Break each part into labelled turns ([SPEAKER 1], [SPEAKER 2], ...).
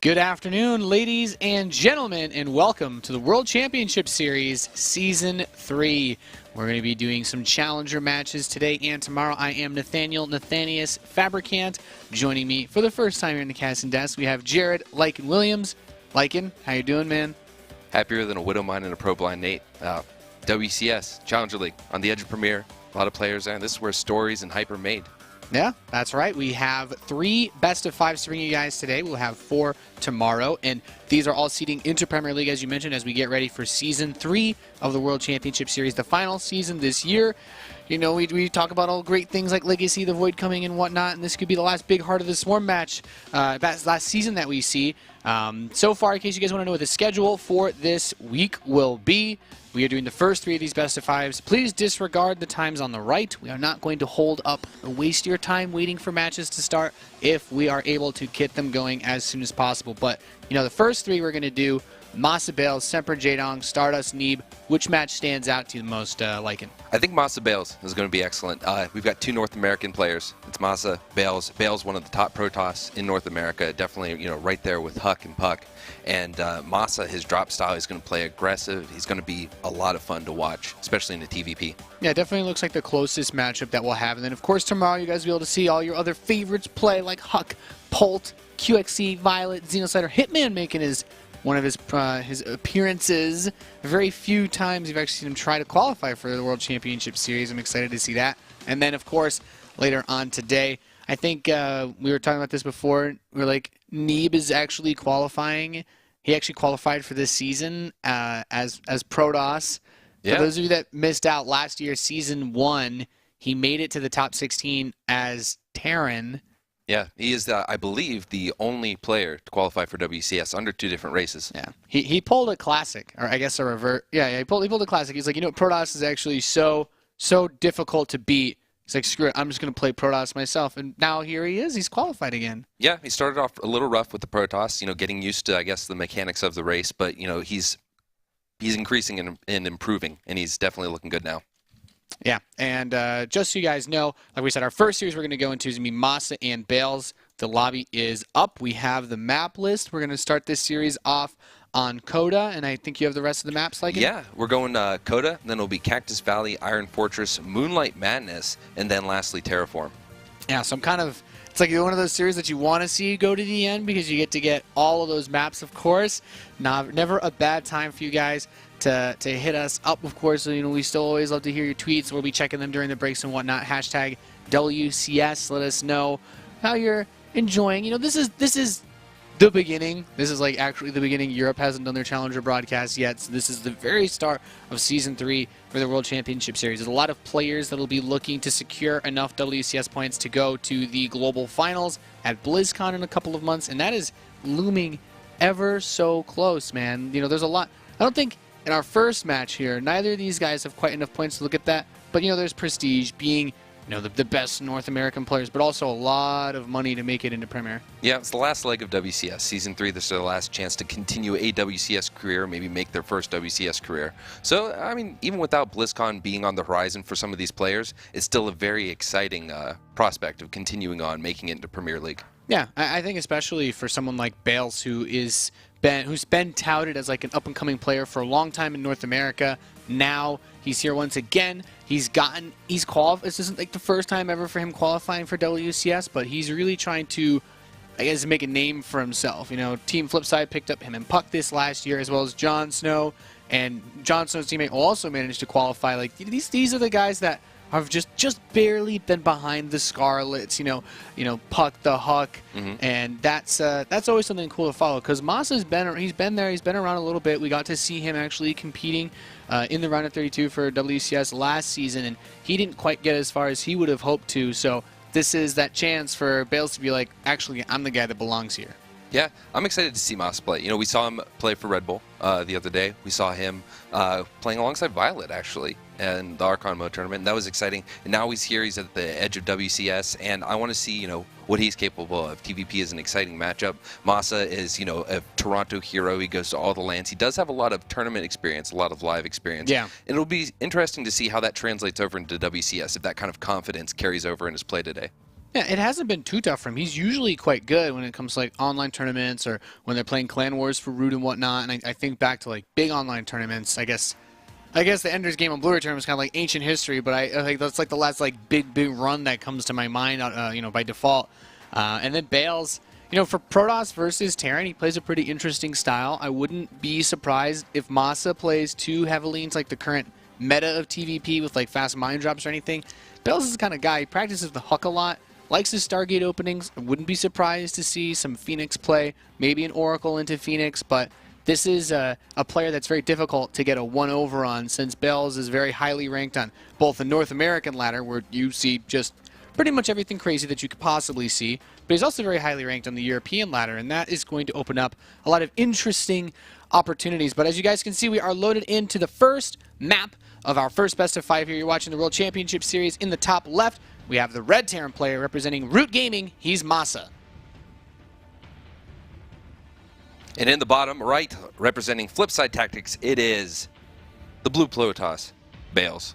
[SPEAKER 1] Good afternoon, ladies and gentlemen, and welcome to the World Championship Series Season 3. We're going to be doing some challenger matches today and tomorrow. I am Nathanius Fabricant. Joining me for the first time here in the casting desk, we have Jared Lycan Williams. Lycan, how you doing, man?
[SPEAKER 2] Happier than a widow mine and a pro blind Nate. WCS, Challenger League, on the edge of Premier. A lot of players there, and this is where stories and hype are made.
[SPEAKER 1] Yeah, that's right. We have 3 best of 5s to bring you guys today. We'll have 4 tomorrow, and these are all seeding into Premier League, as you mentioned, as we get ready for Season 3 of the World Championship Series, the final season this year. You know, we talk about all great things like Legacy, the Void coming and whatnot, and this could be the last big Heart of the Swarm match, last season that we see. So far, in case you guys want to know what the schedule for this week will be, we are doing the first 3 of these best of 5s. Please disregard the times on the right. We are not going to hold up or waste your time waiting for matches to start if we are able to get them going as soon as possible. But, you know, the first 3 we're going to do, Masa Bales, Semper Jadong, Stardust Neeb. Which match stands out to you the most, Lycan?
[SPEAKER 2] I think Masa Bales is going to be excellent. We've got 2 North American players. It's Masa, Bales. Bales, one of the top Protoss in North America, definitely, you know, right there with Huck and Puck. And Masa, his drop style, he's going to play aggressive. He's going to be a lot of fun to watch, especially in the TVP. Yeah,
[SPEAKER 1] definitely looks like the closest matchup that we'll have. And then, of course, tomorrow you guys will be able to see all your other favorites play, like Huck, Polt, QXC, Violet, Xenocider, Hitman making one of his appearances. Very few times you've actually seen him try to qualify for the World Championship Series. I'm excited to see that. And then, of course, later on today, I think we were talking about this before. We're like, Neeb is actually qualifying. He actually qualified for this season as Protoss. Yeah. For those of you that missed out last year, Season 1, he made it to the top 16 as Terran.
[SPEAKER 2] Yeah, he is, I believe, the only player to qualify for WCS under 2 different races.
[SPEAKER 1] Yeah, he pulled a classic, or I guess a revert. Yeah, he pulled a classic. He's like, you know, Protoss is actually so difficult to beat. He's like, screw it, I'm just going to play Protoss myself. And now here he is. He's qualified again.
[SPEAKER 2] Yeah, he started off a little rough with the Protoss, you know, getting used to, I guess, the mechanics of the race. But, you know, he's increasing and improving, and he's definitely looking good now.
[SPEAKER 1] Yeah, and just so you guys know, like we said, our first series we're going to go into is going to be Masa and Bales. The lobby is up. We have the map list. We're going to start this series off on Coda, and I think you have the rest of the maps, like it?
[SPEAKER 2] Yeah, we're going Coda, then it'll be Cactus Valley, Iron Fortress, Moonlight Madness, and then lastly Terraform.
[SPEAKER 1] Yeah, so I'm kind of, it's like one of those series that you want to see go to the end because you get all of those maps, of course. Never a bad time for you guys to hit us up, of course. So, you know, we still always love to hear your tweets. We'll be checking them during the breaks and whatnot. Hashtag WCS. Let us know how you're enjoying. You know, this is the beginning. This is like actually the beginning. Europe hasn't done their Challenger broadcast yet, so this is the very start of Season 3 for the World Championship Series. There's a lot of players that will be looking to secure enough WCS points to go to the global finals at BlizzCon in a couple of months, and that is looming ever so close, man. You know, there's a lot. I don't think in our first match here, neither of these guys have quite enough points to look at that, but, you know, there's prestige being, you know, the best North American players, but also a lot of money to make it into Premier.
[SPEAKER 2] Yeah, it's the last leg of WCS. Season 3, this is their last chance to continue a WCS career, maybe make their first WCS career. So, I mean, even without BlizzCon being on the horizon for some of these players, it's still a very exciting prospect of continuing on, making it into Premier League.
[SPEAKER 1] Yeah, I think especially for someone like Bales, who's been touted as like an up-and-coming player for a long time in North America. Now he's here once again. He's qualified. This isn't like the first time ever for him qualifying for WCS, but he's really trying to, I guess, make a name for himself. You know, Team Flipside picked up him and Puck this last year, as well as Jon Snow, and Jon Snow's teammate also managed to qualify. Like, these are the guys that have just barely been behind the Scarlets, you know, Puck the Huck, and that's always something cool to follow because Masa's been there, he's been around a little bit. We got to see him actually competing in the round of 32 for WCS last season, and he didn't quite get as far as he would have hoped to. So this is that chance for Bales to be like, actually, I'm the guy that belongs here.
[SPEAKER 2] Yeah, I'm excited to see Masa play. You know, we saw him play for Red Bull the other day. We saw him playing alongside Violet, actually, in the Archon Mode tournament, and that was exciting. And now he's here. He's at the edge of WCS, and I want to see, you know, what he's capable of. TVP is an exciting matchup. Masa is, you know, a Toronto hero. He goes to all the lands. He does have a lot of tournament experience, a lot of live experience.
[SPEAKER 1] Yeah.
[SPEAKER 2] And it'll be interesting to see how that translates over into WCS, if that kind of confidence carries over in his play today.
[SPEAKER 1] Yeah, it hasn't been too tough for him. He's usually quite good when it comes to like online tournaments or when they're playing clan wars for Root and whatnot. And I think back to like big online tournaments. I guess the Ender's Game on Blu-ray tournament is kind of like ancient history, but I think that's like the last like big run that comes to my mind, by default. And then Bales, for Protoss versus Terran, he plays a pretty interesting style. I wouldn't be surprised if Masa plays too heavily into like the current meta of TVP with like fast mine drops or anything. Bales is the kind of guy, he practices the Huck a lot, likes his Stargate openings. I wouldn't be surprised to see some Phoenix play, maybe an Oracle into Phoenix, but this is a player that's very difficult to get a 1-over on, since Bales is very highly ranked on both the North American ladder, where you see just pretty much everything crazy that you could possibly see, but he's also very highly ranked on the European ladder, and that is going to open up a lot of interesting opportunities. But as you guys can see, we are loaded into the first map of our first best of 5 here. You're watching the World Championship Series. In the top left, we have the red Terran player representing Root Gaming. He's Masa.
[SPEAKER 2] And in the bottom right, representing Flipside Tactics, it is the blue Protoss, Bales.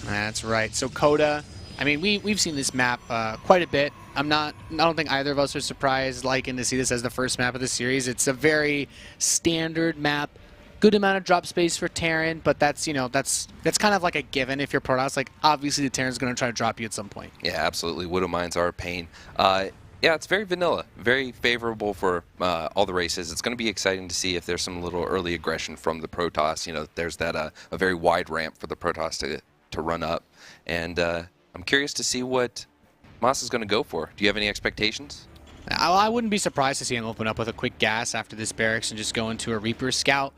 [SPEAKER 1] That's right. So Coda, I mean, we've seen this map quite a bit. I don't think either of us are surprised liking to see this as the first map of the series. It's a very standard map. Good amount of drop space for Terran, but that's kind of like a given if you're Protoss. Like, obviously the Terran's going to try to drop you at some point.
[SPEAKER 2] Yeah, absolutely. Widow Mines are a pain. Yeah, it's very vanilla, very favorable for all the races. It's going to be exciting to see if there's some little early aggression from the Protoss. There's that a very wide ramp for the Protoss to run up, and I'm curious to see what Moss is going to go for. Do you have any expectations?
[SPEAKER 1] I wouldn't be surprised to see him open up with a quick gas after this barracks and just go into a Reaper Scout.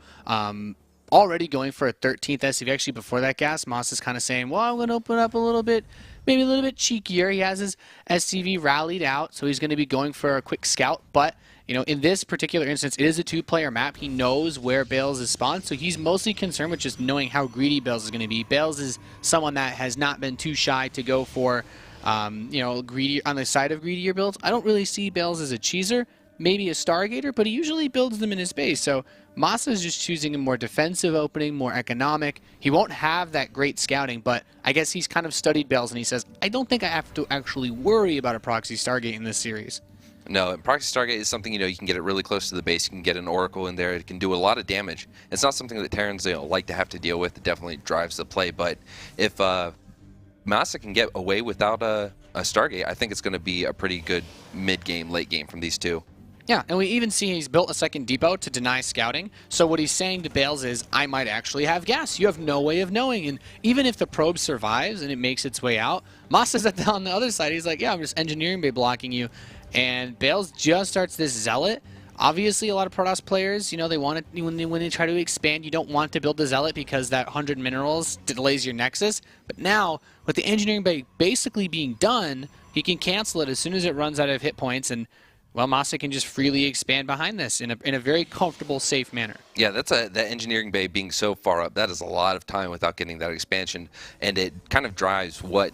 [SPEAKER 1] Already going for a 13th SCV. Actually, before that gas, Moss is kind of saying, well, I'm going to open up a little bit, maybe a little bit cheekier. He has his SCV rallied out, so he's going to be going for a quick scout. But, in this particular instance, it is a 2-player map. He knows where Bales is spawned, so he's mostly concerned with just knowing how greedy Bales is going to be. Bales is someone that has not been too shy to go for, greedy on the side of greedier builds. I don't really see Bales as a cheeser, maybe a Stargater, but he usually builds them in his base. So Masa is just choosing a more defensive opening, more economic. He won't have that great scouting, but I guess he's kind of studied Bales, and he says, I don't think I have to actually worry about a proxy Stargate in this series.
[SPEAKER 2] No, and proxy Stargate is something, you can get it really close to the base. You can get an Oracle in there. It can do a lot of damage. It's not something that Terrans like to have to deal with. It definitely drives the play, but if Masa can get away without a Stargate, I think it's going to be a pretty good mid-game, late game from these two.
[SPEAKER 1] Yeah, and we even see he's built a second depot to deny scouting. So what he's saying to Bales is, I might actually have gas. You have no way of knowing. And even if the probe survives and it makes its way out, Masa's on the other side. He's like, yeah, I'm just engineering bay blocking you. And Bales just starts this Zealot. Obviously, a lot of Protoss players, they want to, when they try to expand, you don't want to build the Zealot because that 100 minerals delays your Nexus. But now, with the engineering bay basically being done, he can cancel it as soon as it runs out of hit points, and well, Masa can just freely expand behind this in a very comfortable, safe manner.
[SPEAKER 2] Yeah, that engineering bay being so far up, that is a lot of time without getting that expansion, and it kind of drives what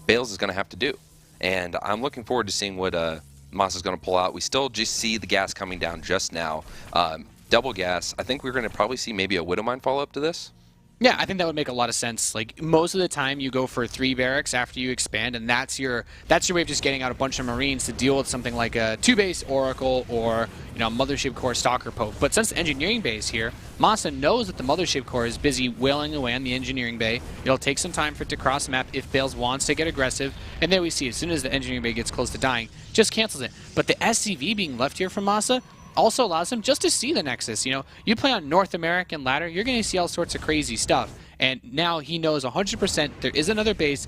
[SPEAKER 2] Bales is going to have to do. And I'm looking forward to seeing what Masa is going to pull out. We still just see the gas coming down just now. Double gas. I think we're going to probably see maybe a Widow Mine follow-up to this.
[SPEAKER 1] Yeah, I think that would make a lot of sense. Like, most of the time you go for 3 barracks after you expand, and that's your way of just getting out a bunch of Marines to deal with something like a 2-base Oracle or, Mothership Core Stalker Pope. But since the engineering bay is here, Masa knows that the Mothership Core is busy wailing away on the engineering bay. It'll take some time for it to cross the map if Bales wants to get aggressive. And there we see, as soon as the engineering bay gets close to dying, just cancels it. But the SCV being left here from Masa also allows him just to see the Nexus. You play on North American ladder, you're going to see all sorts of crazy stuff. And now he knows 100% there is another base.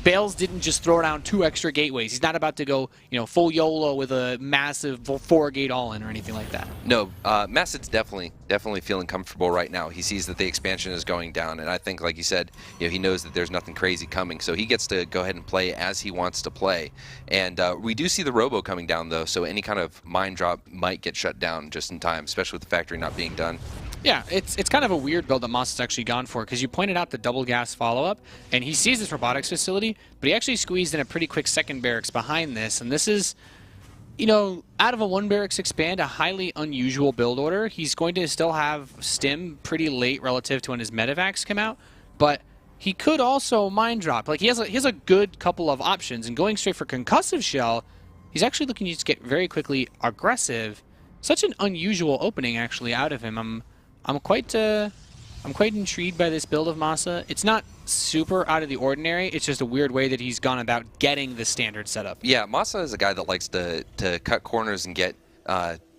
[SPEAKER 1] Bales didn't just throw down 2 extra gateways. He's not about to go, full YOLO with a massive 4-gate all-in or anything like that.
[SPEAKER 2] No, Massad's definitely feeling comfortable right now. He sees that the expansion is going down, and I think, like you said, he knows that there's nothing crazy coming, so he gets to go ahead and play as he wants to play. And we do see the Robo coming down, though, so any kind of mine drop might get shut down just in time, especially with the factory not being done.
[SPEAKER 1] Yeah, it's kind of a weird build that Moss has actually gone for, because you pointed out the double gas follow-up, and he sees this robotics facility, but he actually squeezed in a pretty quick second barracks behind this, and this is, out of a 1 barracks expand, a highly unusual build order. He's going to still have stim pretty late relative to when his medevacs come out, but he could also Mind Drop. Like, he has a good couple of options, and going straight for Concussive Shell, he's actually looking to just get very quickly aggressive. Such an unusual opening, actually, out of him. I'm quite intrigued by this build of Masa. It's not super out of the ordinary. It's just a weird way that he's gone about getting the standard setup.
[SPEAKER 2] Yeah, Masa is a guy that likes to cut corners and get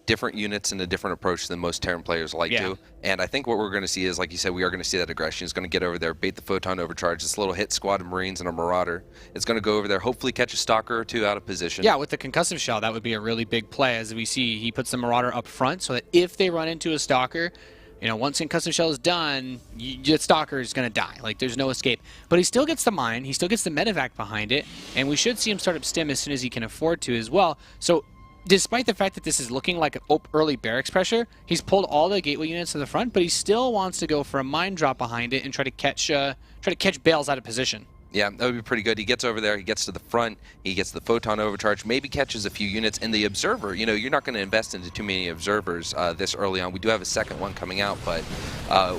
[SPEAKER 2] different units and a different approach than most Terran players like to. And I think what we're going to see is, like you said, we are going to see that aggression. He's going to get over there, bait the Photon Overcharge, this little hit squad of Marines and a Marauder. It's going to go over there, hopefully catch a Stalker or two out of position.
[SPEAKER 1] Yeah, with the Concussive Shell, that would be a really big play. As we see, he puts the Marauder up front so that if they run into a Stalker, you know, once Concussive Shell is done, the Stalker is going to die. Like, there's no escape. But he still gets the mine. He still gets the medevac behind it. And we should see him start up stim as soon as he can afford to as well. So, despite the fact that this is looking like an early barracks pressure, he's pulled all the gateway units to the front, but he still wants to go for a mine drop behind it and try to catch Bales out of position.
[SPEAKER 2] Yeah, that would be pretty good. He gets over there, he gets to the front, he gets the Photon Overcharge, maybe catches a few units, and the Observer, you know, you're not going to invest into too many Observers this early on. We do have a second one coming out, but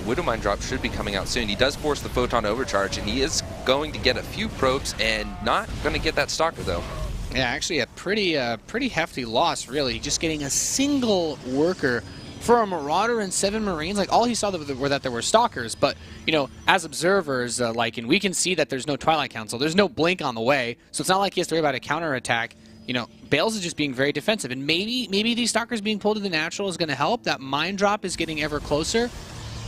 [SPEAKER 2] Widow Mine Drop should be coming out soon. He does force the Photon Overcharge, and he is going to get a few probes, and not going to get that Stalker, though.
[SPEAKER 1] Yeah, actually a pretty hefty loss, really. Just getting a single worker for a Marauder and 7 Marines. Like, all he saw were that there were Stalkers, but, you know, as observers, and we can see that there's no Twilight Council. There's no Blink on the way, so it's not like he has to worry about a counterattack. You know, Bales is just being very defensive, and maybe these Stalkers being pulled to the natural is going to help. That Mine Drop is getting ever closer.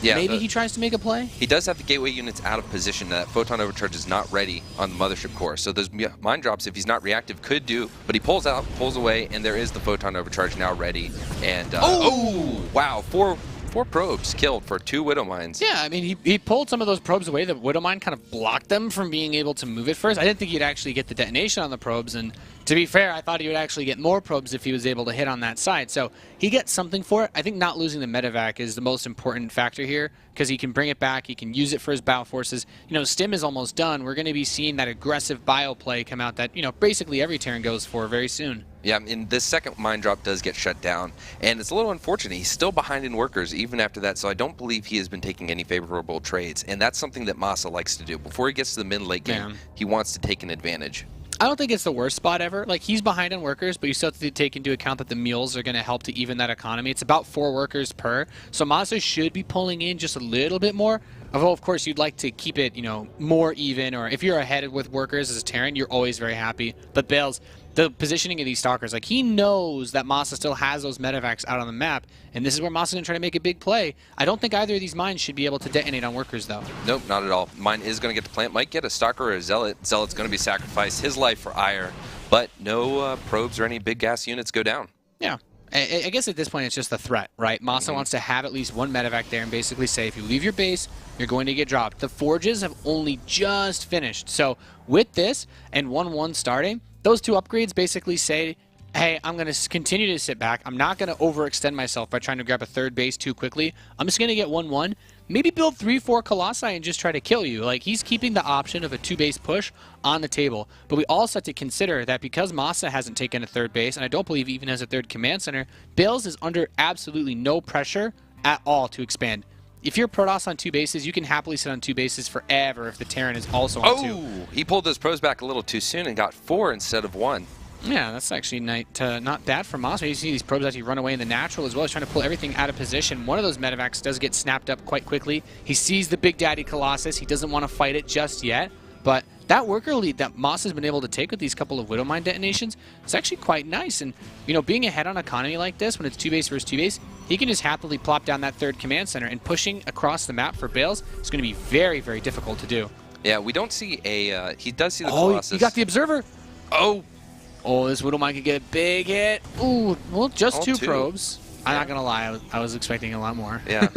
[SPEAKER 1] Yeah, maybe he tries to make a play.
[SPEAKER 2] He does have the gateway units out of position. That Photon Overcharge is not ready on the Mothership core. So those mine drops, if he's not reactive, could do. But he pulls out, pulls away, and there is the Photon Overcharge now ready. And oh wow, four probes killed for 2 Widow Mines.
[SPEAKER 1] Yeah, I mean, he pulled some of those probes away. The Widow Mine kind of blocked them from being able to move it first. I didn't think he'd actually get the detonation on the probes, and to be fair, I thought he would actually get more probes if he was able to hit on that side. So he gets something for it. I think not losing the medevac is the most important factor here, because he can bring it back. He can use it for his battle forces. You know, Stim is almost done. We're going to be seeing that aggressive bio play come out that, you know, basically every Terran goes for very soon.
[SPEAKER 2] Yeah, and this second mine drop does get shut down, and it's a little unfortunate. He's still behind in workers even after that, so I don't believe he has been taking any favorable trades, and that's something that Masa likes to do. Before he gets to the mid-late game, he wants to take an advantage.
[SPEAKER 1] I don't think it's the worst spot ever. Like, he's behind on workers, but you still have to take into account that the mules are going to help to even that economy. It's about 4 workers per, so Masa should be pulling in just a little bit more. Although, of course, you'd like to keep it, you know, more even, or if you're ahead with workers as a Terran, you're always very happy. But Bales, the positioning of these Stalkers, like, he knows that Masa still has those medevacs out on the map, and this is where Masa's going to try to make a big play. I don't think either of these mines should be able to detonate on workers, though.
[SPEAKER 2] Nope, not at all. Mine is going to get the plant. Might get a Stalker or a Zealot. Zealot's going to be sacrificed, his life for ire, but no probes or any big gas units go down.
[SPEAKER 1] Yeah. I guess at this point it's just a threat, right? Masa wants to have at least 1 medevac there and basically say, if you leave your base, you're going to get dropped. The forges have only just finished. So with this and 1-1 starting, those 2 upgrades basically say, hey, I'm going to continue to sit back. I'm not going to overextend myself by trying to grab a 3rd base too quickly. I'm just going to get 1-1. Maybe build 3-4 Colossi and just try to kill you. Like, he's keeping the option of a 2-base push on the table. But we also have to consider that because Masa hasn't taken a 3rd base, and I don't believe he even has a 3rd command center, Bales is under absolutely no pressure at all to expand. If you're Protoss on 2 bases, you can happily sit on 2 bases forever if the Terran is also on 2.
[SPEAKER 2] Oh, he pulled those pros back a little too soon and got 4 instead of 1.
[SPEAKER 1] Yeah, that's actually not bad for Masa. You see these probes actually run away in the natural as well. He's trying to pull everything out of position. One of those medevacs does get snapped up quite quickly. He sees the Big Daddy Colossus. He doesn't want to fight it just yet. But that worker lead that Masa has been able to take with these couple of Widow Mine detonations is actually quite nice. And, you know, being ahead on economy like this, when it's 2 base versus 2 base, he can just happily plop down that 3rd command center. And pushing across the map for Bales is going to be very, very difficult to do.
[SPEAKER 2] Yeah, we don't see a... he does see the Colossus.
[SPEAKER 1] Oh, he got the Observer.
[SPEAKER 2] Oh,
[SPEAKER 1] this Widow Mine could get a big hit. Ooh, well, just 2 probes. I'm not going to lie. I was expecting a lot more.
[SPEAKER 2] Yeah.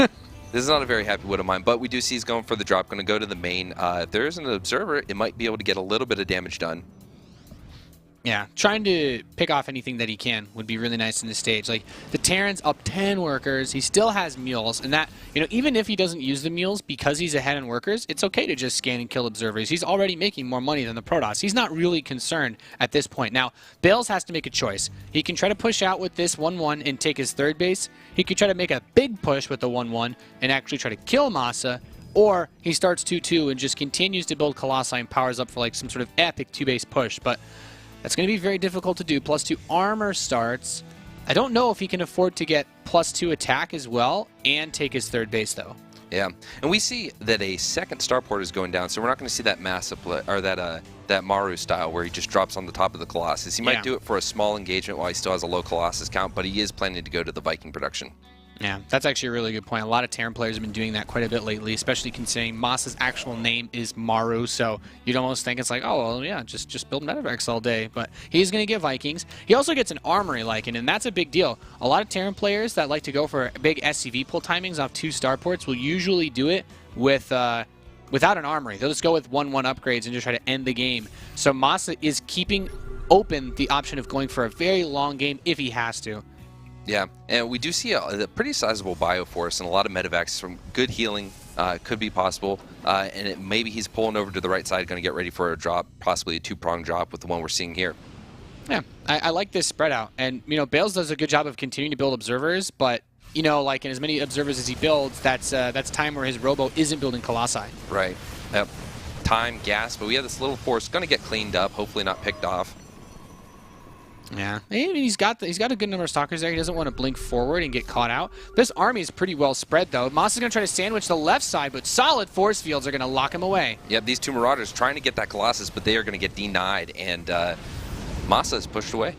[SPEAKER 2] This is not a very happy Widow Mine, but we do see he's going for the drop, going to go to the main. If there is an Observer, it might be able to get a little bit of damage done.
[SPEAKER 1] Yeah, trying to pick off anything that he can would be really nice in this stage. Like, the Terran's up 10 workers. He still has mules, and that, you know, even if he doesn't use the mules because he's ahead in workers, it's okay to just scan and kill observers. He's already making more money than the Protoss. He's not really concerned at this point. Now, Bales has to make a choice. He can try to push out with this 1-1 and take his 3rd base. He could try to make a big push with the 1-1 and actually try to kill Masa, or he starts 2-2 and just continues to build Colossi and powers up for like some sort of epic 2-base push. But that's going to be very difficult to do. +2 armor starts. I don't know if he can afford to get +2 attack as well and take his third base, though.
[SPEAKER 2] Yeah, and we see that a second starport is going down, so we're not going to see that massive or that Maru style where he just drops on the top of the Colossus. He might do it for a small engagement while he still has a low Colossus count, but he is planning to go to the Viking production.
[SPEAKER 1] Yeah, that's actually a really good point. A lot of Terran players have been doing that quite a bit lately, especially considering Moss's actual name is Maru, so you'd almost think it's like, oh, well, yeah, just build Medivacs all day. But he's going to get Vikings. He also gets an Armory Lycan, and that's a big deal. A lot of Terran players that like to go for big SCV pull timings off 2 starports will usually do it with without an Armory. They'll just go with 1-1 upgrades and just try to end the game. So Moss is keeping open the option of going for a very long game if he has to.
[SPEAKER 2] Yeah, and we do see a pretty sizable bioforce and a lot of Medivacs from good healing could be possible. And maybe he's pulling over to the right side, going to get ready for a drop, possibly a 2-prong drop with the one we're seeing here.
[SPEAKER 1] Yeah, I like this spread out. And, you know, Bales does a good job of continuing to build observers, but, you know, like in as many observers as he builds, that's time where his Robo isn't building Colossi.
[SPEAKER 2] Right. Yep. Time, gas, but we have this little force going to get cleaned up, hopefully not picked off.
[SPEAKER 1] Yeah, he's got a good number of Stalkers there. He doesn't want to blink forward and get caught out. This army is pretty well spread, though. Moss is going to try to sandwich the left side, but solid force fields are going to lock him away.
[SPEAKER 2] Yep, these 2 Marauders trying to get that Colossus, but they are going to get denied, and Massa is pushed away.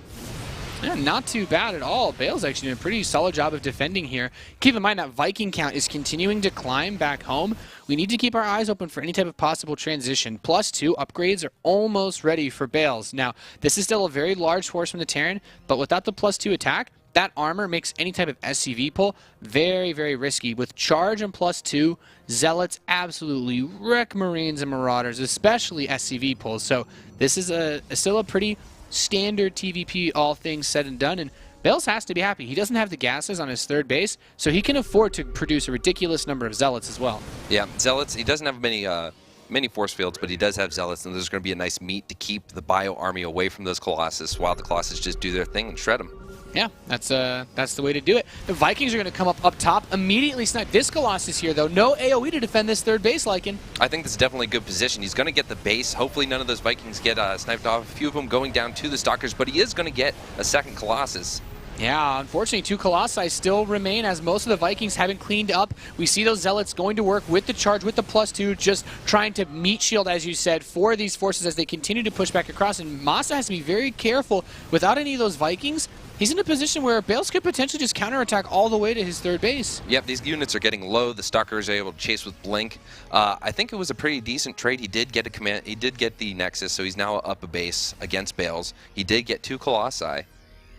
[SPEAKER 1] Yeah, not too bad at all. Bale's actually doing a pretty solid job of defending here. Keep in mind that Viking count is continuing to climb back home. We need to keep our eyes open for any type of possible transition. +2 upgrades are almost ready for Bales. Now, this is still a very large force from the Terran, but without the +2 attack, that armor makes any type of SCV pull very, very risky. With charge and +2, Zealots absolutely wreck Marines and Marauders, especially SCV pulls. So this is still a pretty standard TVP, all things said and done, and Bales has to be happy. He doesn't have the gases on his third base, so he can afford to produce a ridiculous number of Zealots as well.
[SPEAKER 2] Yeah, Zealots, he doesn't have many force fields, but he does have Zealots, and there's going to be a nice meat to keep the Bio Army away from those Colossus while the Colossus just do their thing and shred them.
[SPEAKER 1] Yeah, that's the way to do it. The Vikings are going to come up top, immediately snipe this Colossus here, though. No AoE to defend this third base, Lycan.
[SPEAKER 2] I think this is definitely a good position. He's going to get the base. Hopefully none of those Vikings get sniped off. A few of them going down to the Stalkers, but he is going to get a second Colossus.
[SPEAKER 1] Yeah, unfortunately, 2 Colossi still remain as most of the Vikings haven't cleaned up. We see those Zealots going to work with the charge, with the +2, just trying to meat shield, as you said, for these forces as they continue to push back across. And Massa has to be very careful. Without any of those Vikings, he's in a position where Bales could potentially just counterattack all the way to his third base.
[SPEAKER 2] Yep, these units are getting low. The Stalkers are able to chase with Blink. I think it was a pretty decent trade. He did get a command. He did get the Nexus, so he's now up a base against Bales. He did get 2 Colossi.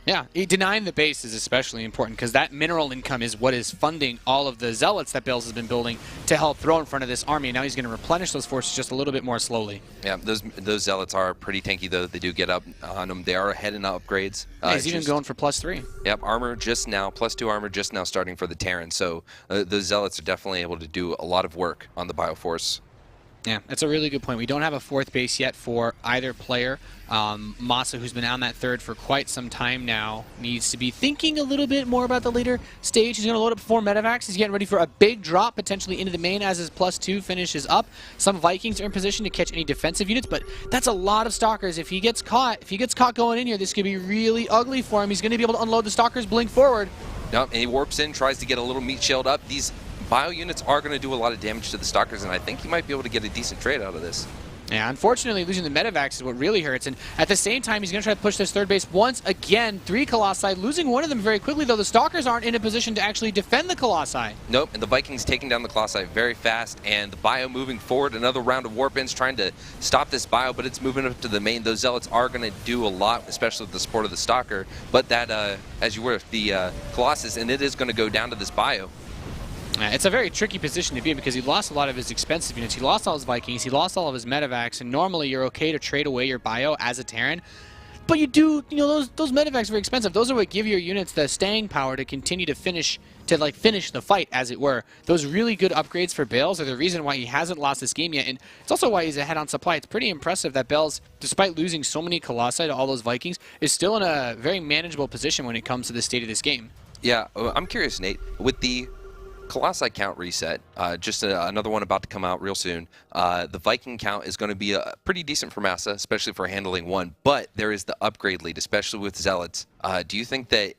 [SPEAKER 1] Yeah, denying the base is especially important because that mineral income is what is funding all of the Zealots that Bales has been building to help throw in front of this army. Now he's going to replenish those forces just a little bit more slowly.
[SPEAKER 2] Yeah, those Zealots are pretty tanky, though. They do get up on them. They are ahead in upgrades.
[SPEAKER 1] Yeah, he's even going for +3.
[SPEAKER 2] Yep, armor just now, +2 armor just now starting for the Terran. So those Zealots are definitely able to do a lot of work on the Bioforce.
[SPEAKER 1] Yeah, that's a really good point. We don't have a 4th base yet for either player. Massa, who's been on that 3rd for quite some time now, needs to be thinking a little bit more about the later stage. He's going to load up 4 Medivacs. He's getting ready for a big drop, potentially into the main as his +2 finishes up. Some Vikings are in position to catch any defensive units, but that's a lot of Stalkers. If he gets caught going in here, this could be really ugly for him. He's going to be able to unload the Stalkers, blink forward.
[SPEAKER 2] Yep, and he warps in, tries to get a little meat shield up. These Bio units are going to do a lot of damage to the Stalkers, and I think he might be able to get a decent trade out of this.
[SPEAKER 1] Yeah, unfortunately, losing the Medivacs is what really hurts, and at the same time, he's going to try to push this third base once again. 3 Colossi, losing one of them very quickly, though the Stalkers aren't in a position to actually defend the Colossi.
[SPEAKER 2] Nope, and the Vikings taking down the Colossi very fast, and the Bio moving forward. Another round of warp-ins trying to stop this Bio, but it's moving up to the main. Those Zealots are going to do a lot, especially with the support of the Stalker, but that, as you were, the Colossus, and it is going to go down to this Bio.
[SPEAKER 1] It's a very tricky position to be in because he lost a lot of his expensive units. He lost all his Vikings, he lost all of his Medivacs, and normally you're okay to trade away your Bio as a Terran. But you do, you know, those Medivacs are very expensive. Those are what give your units the staying power to continue to finish the fight, as it were. Those really good upgrades for Bales are the reason why he hasn't lost this game yet, and it's also why he's ahead on supply. It's pretty impressive that Bales, despite losing so many Colossi to all those Vikings, is still in a very manageable position when it comes to the state of this game.
[SPEAKER 2] Yeah, I'm curious, Nate, with the Colossi count reset, just another one about to come out real soon. The Viking count is going to be pretty decent for Massa, especially for handling one, but there is the upgrade lead, especially with Zealots. Do you think that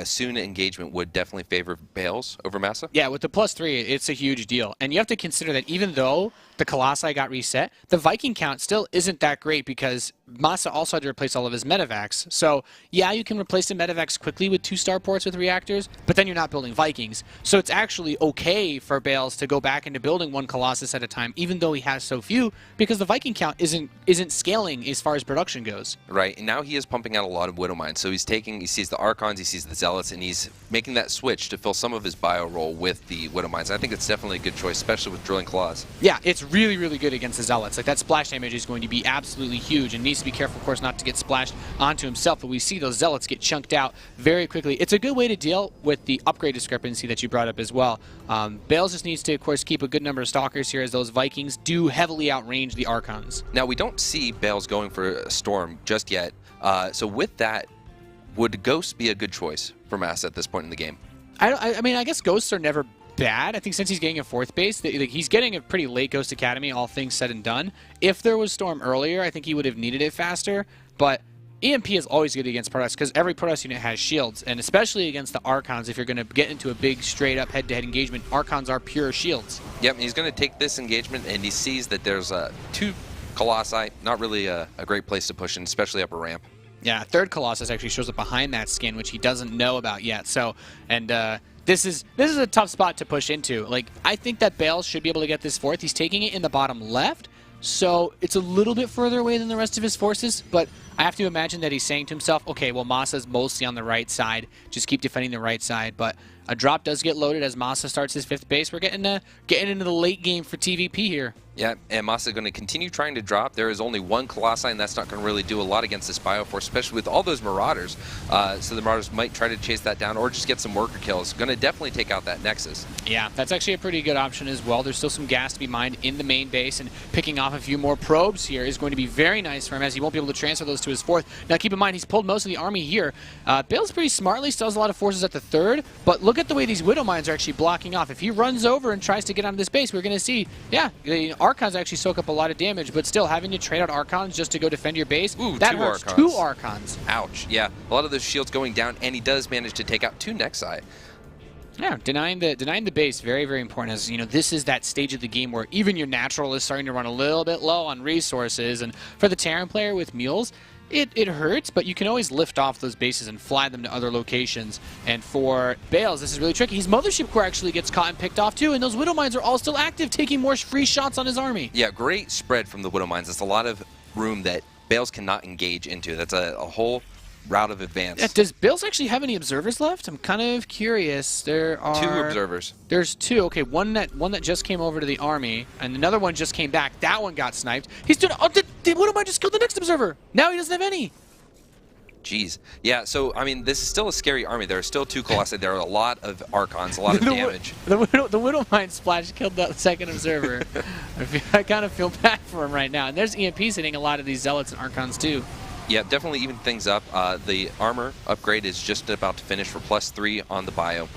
[SPEAKER 2] soon engagement would definitely favor Bales over Massa?
[SPEAKER 1] Yeah, with the +3, it's a huge deal. And you have to consider that even though the Colossi got reset, the Viking count still isn't that great because Massa also had to replace all of his medevacs. So, yeah, you can replace the medevacs quickly with 2 starports with reactors, but then you're not building Vikings. So it's actually okay for Bales to go back into building 1 Colossus at a time, even though he has so few, because the Viking count isn't scaling as far as production goes.
[SPEAKER 2] Right, and now he is pumping out a lot of Widow Mines. So he sees the Archons, he sees the Zealots, and he's making that switch to fill some of his bio role with the Widow Mines. I think it's definitely a good choice, especially with Drilling Claws.
[SPEAKER 1] Yeah, it's really, really good against the Zealots. Like, that splash damage is going to be absolutely huge, and needs to be careful, of course, not to get splashed onto himself, but we see those Zealots get chunked out very quickly. It's a good way to deal with the upgrade discrepancy that you brought up as well. Bales just needs to, of course, keep a good number of Stalkers here, as those Vikings do heavily outrange the Archons.
[SPEAKER 2] Now, we don't see Bales going for a Storm just yet, so with that, would Ghost be a good choice for Massa at this point in the game?
[SPEAKER 1] I mean, I guess Ghosts are never bad. I think since he's getting a 4th base, he's getting a pretty late Ghost Academy, all things said and done. If there was Storm earlier, I think he would have needed it faster, but EMP is always good against Protoss because every Protoss unit has shields, and especially against the Archons, if you're going to get into a big straight-up head-to-head engagement, Archons are pure shields.
[SPEAKER 2] Yep, he's going to take this engagement, and he sees that there's 2 Colossi, not really a great place to push in, especially up a ramp.
[SPEAKER 1] Yeah, 3rd Colossus actually shows up behind that skin, which he doesn't know about yet. So, and this is a tough spot to push into. Like, I think that Bales should be able to get this 4th. He's taking it in the bottom left, so it's a little bit further away than the rest of his forces, but I have to imagine that he's saying to himself, okay, well, Massa's mostly on the right side. Just keep defending the right side, but a drop does get loaded as Massa starts his 5th base. We're getting into the late game for TVP here.
[SPEAKER 2] Yeah, and Massa is going to continue trying to drop. There is only 1 Colossi, and that's not going to really do a lot against this Bioforce, especially with all those Marauders. So the Marauders might try to chase that down or just get some worker kills. Going to definitely take out that Nexus.
[SPEAKER 1] Yeah, that's actually a pretty good option as well. There's still some gas to be mined in the main base, and picking off a few more probes here is going to be very nice for him, as he won't be able to transfer those to his 4th. Now, keep in mind, he's pulled most of the army here. Bales pretty smartly still has a lot of forces at the 3rd, but look at the way these Widow Mines are actually blocking off. If he runs over and tries to get onto this base, we're going to see, yeah, the Archons actually soak up a lot of damage, but still having to trade out Archons just to go defend your base,
[SPEAKER 2] ooh,
[SPEAKER 1] that
[SPEAKER 2] 2
[SPEAKER 1] hurts.
[SPEAKER 2] Archons.
[SPEAKER 1] 2 Archons.
[SPEAKER 2] Ouch. Yeah, a lot of those shields going down, and he does manage to take out 2 Nexi.
[SPEAKER 1] Yeah, denying the base, very, very important, as you know, this is that stage of the game where even your natural is starting to run a little bit low on resources, and for the Terran player with mules, it hurts, but you can always lift off those bases and fly them to other locations. And for Bales, this is really tricky. His Mothership Core actually gets caught and picked off too, and those Widow Mines are all still active, taking more free shots on his army.
[SPEAKER 2] Yeah, great spread from the Widow Mines. It's a lot of room that Bales cannot engage into. That's a whole route of advance.
[SPEAKER 1] Yeah, does Bales actually have any observers left? I'm kind of curious. There are
[SPEAKER 2] 2 observers.
[SPEAKER 1] There's 2. Okay, one that just came over to the army, and another one just came back. That one got sniped. He's doing. Oh, what am I just killed the next observer? Now he doesn't have any.
[SPEAKER 2] Jeez. Yeah, so, I mean, this is still a scary army. There are still 2 Colossi. There are a lot of Archons, a lot of damage.
[SPEAKER 1] The Widow Mine splash killed the 2nd observer. I kind of feel bad for him right now. And there's EMPs hitting a lot of these Zealots and Archons, too.
[SPEAKER 2] Yeah, definitely even things up. The armor upgrade is just about to finish for +3 on the bio.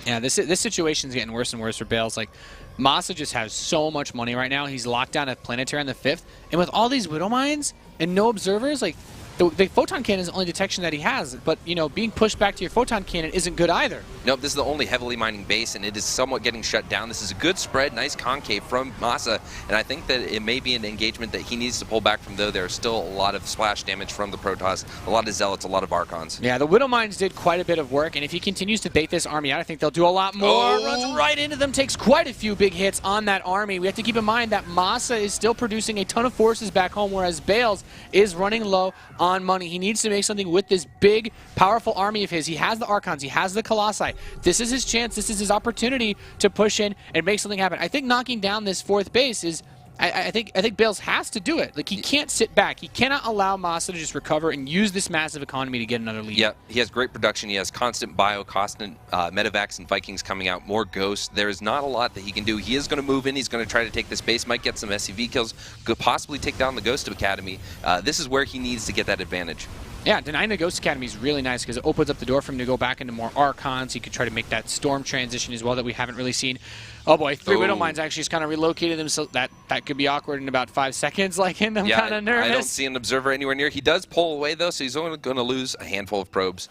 [SPEAKER 1] Yeah, this situation's getting worse and worse for Bales. Like, Massa just has so much money right now. He's locked down a Planetary on the 5th. And with all these Widow Mines and no observers, like, the photon cannon is the only detection that he has, but, you know, being pushed back to your photon cannon isn't good either.
[SPEAKER 2] Nope, this is the only heavily mining base, and it is somewhat getting shut down. This is a good spread, nice concave from Massa, and I think that it may be an engagement that he needs to pull back from, though there's still a lot of splash damage from the Protoss, a lot of Zealots, a lot of Archons.
[SPEAKER 1] Yeah, the Widow Mines did quite a bit of work, and if he continues to bait this army out, I think they'll do a lot more.
[SPEAKER 2] Oh.
[SPEAKER 1] Runs right into them, takes quite a few big hits on that army. We have to keep in mind that Massa is still producing a ton of forces back home, whereas Bales is running low on money. He needs to make something with this big, powerful army of his. He has the Archons, he has the Colossi. This is his chance, this is his opportunity to push in and make something happen. I think knocking down this 4th base is, I think Bales has to do it. Like, he can't sit back. He cannot allow Massa to just recover and use this massive economy to get another lead.
[SPEAKER 2] Yeah, he has great production. He has constant bio, constant medevacs and Vikings coming out, more ghosts. There is not a lot that he can do. He is going to move in. He's going to try to take this base, might get some SCV kills, could possibly take down the Ghost Academy. This is where he needs to get that advantage.
[SPEAKER 1] Yeah, denying the Ghost Academy is really nice because it opens up the door for him to go back into more Archons. He could try to make that Storm transition as well that we haven't really seen. Oh boy, 3 Widow Mines actually just kind of relocated themselves. That could be awkward in about 5 seconds. Like, and I'm kind of nervous.
[SPEAKER 2] I don't see an Observer anywhere near. He does pull away though, so he's only going to lose a handful of probes.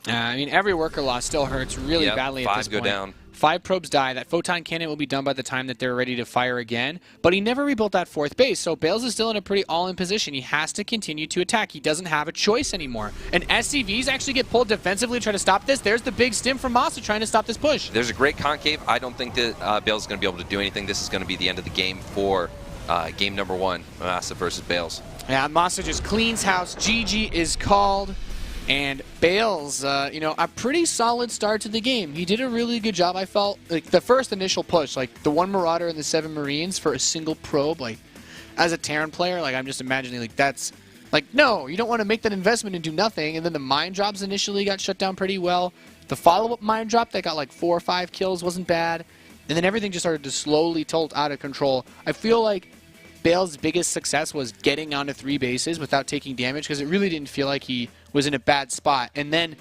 [SPEAKER 1] I mean, every worker loss still hurts really badly at this point.
[SPEAKER 2] 5 go down.
[SPEAKER 1] 5 probes die. That Photon Cannon will be done by the time that they're ready to fire again. But he never rebuilt that 4th base, so Bales is still in a pretty all-in position. He has to continue to attack. He doesn't have a choice anymore. And SCVs actually get pulled defensively to try to stop this. There's the big stim from Masa trying to stop this push.
[SPEAKER 2] There's a great concave. I don't think that Bales is going to be able to do anything. This is going to be the end of the game for game number 1, Masa versus Bales.
[SPEAKER 1] Yeah, Masa just cleans house. GG is called. And Bales, you know, a pretty solid start to the game. He did a really good job, I felt. Like, the first initial push, like, the 1 Marauder and the 7 Marines for a single probe, like, as a Terran player, like, I'm just imagining, like, that's, like, no, you don't want to make that investment and do nothing. And then the mine drops initially got shut down pretty well. The follow-up mine drop that got, like, 4 or 5 kills wasn't bad. And then everything just started to slowly tilt out of control. I feel like Bale's biggest success was getting onto 3 bases without taking damage because it really didn't feel like he was in a bad spot. And then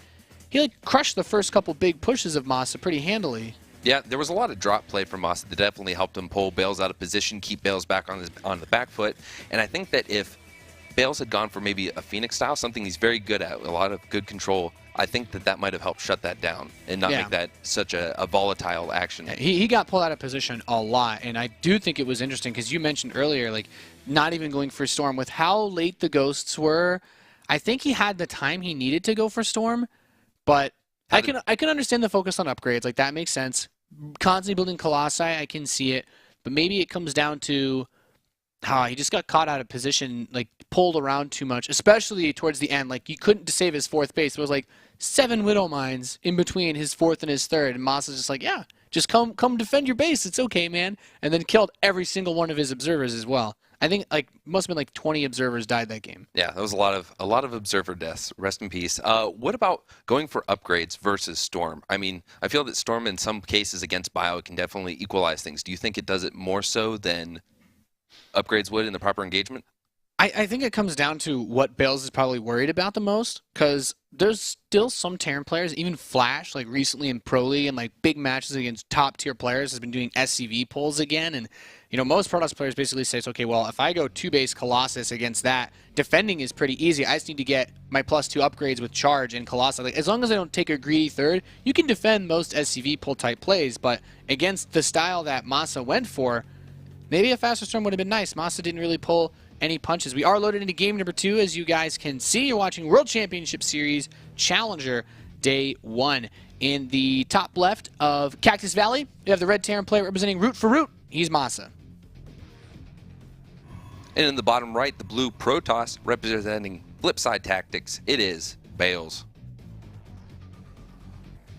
[SPEAKER 1] he like crushed the first couple big pushes of Masa pretty handily.
[SPEAKER 2] Yeah, there was a lot of drop play from Masa that definitely helped him pull Bales out of position, keep Bales back on the back foot. And I think that if Bales had gone for maybe a Phoenix style, something he's very good at, a lot of good control, I think that might have helped shut that down and not make that such a volatile action.
[SPEAKER 1] Yeah, he got pulled out of position a lot, and I do think it was interesting because you mentioned earlier, like, not even going for Storm. With how late the Ghosts were, I think he had the time he needed to go for Storm, but I can understand the focus on upgrades. Like, that makes sense. Constantly building Colossi, I can see it, but maybe it comes down to he just got caught out of position, like, pulled around too much, especially towards the end. Like, you couldn't save his 4th base. It was like 7 Widow Mines in between his 4th and his 3rd, and Masa's just like, yeah, just come defend your base. It's okay, man. And then killed every single one of his observers as well. I think like must have been like 20 observers died that game.
[SPEAKER 2] Yeah, that was a lot of observer deaths. Rest in peace. What about going for upgrades versus Storm? I mean, I feel that Storm in some cases against Bio can definitely equalize things. Do you think it does it more so than upgrades would in the proper engagement?
[SPEAKER 1] I think it comes down to what Bales is probably worried about the most, because there's still some Terran players, even Flash, like recently in Pro League and like big matches against top tier players, has been doing SCV pulls again. And, you know, most Protoss players basically say, okay, well, if I go 2-base Colossus against that, defending is pretty easy. I just need to get my +2 upgrades with Charge and Colossus. Like, as long as I don't take a greedy 3rd, you can defend most SCV pull type plays. But against the style that Masa went for, maybe a faster Storm would have been nice. Masa didn't really pull any punches. We are loaded into game number 2, as you guys can see. You're watching World Championship Series Challenger Day 1. In the top left of Cactus Valley, we have the red Terran player representing Root for Root. He's Masa.
[SPEAKER 2] And in the bottom right, the blue Protoss representing Flipside Tactics. It is Bales.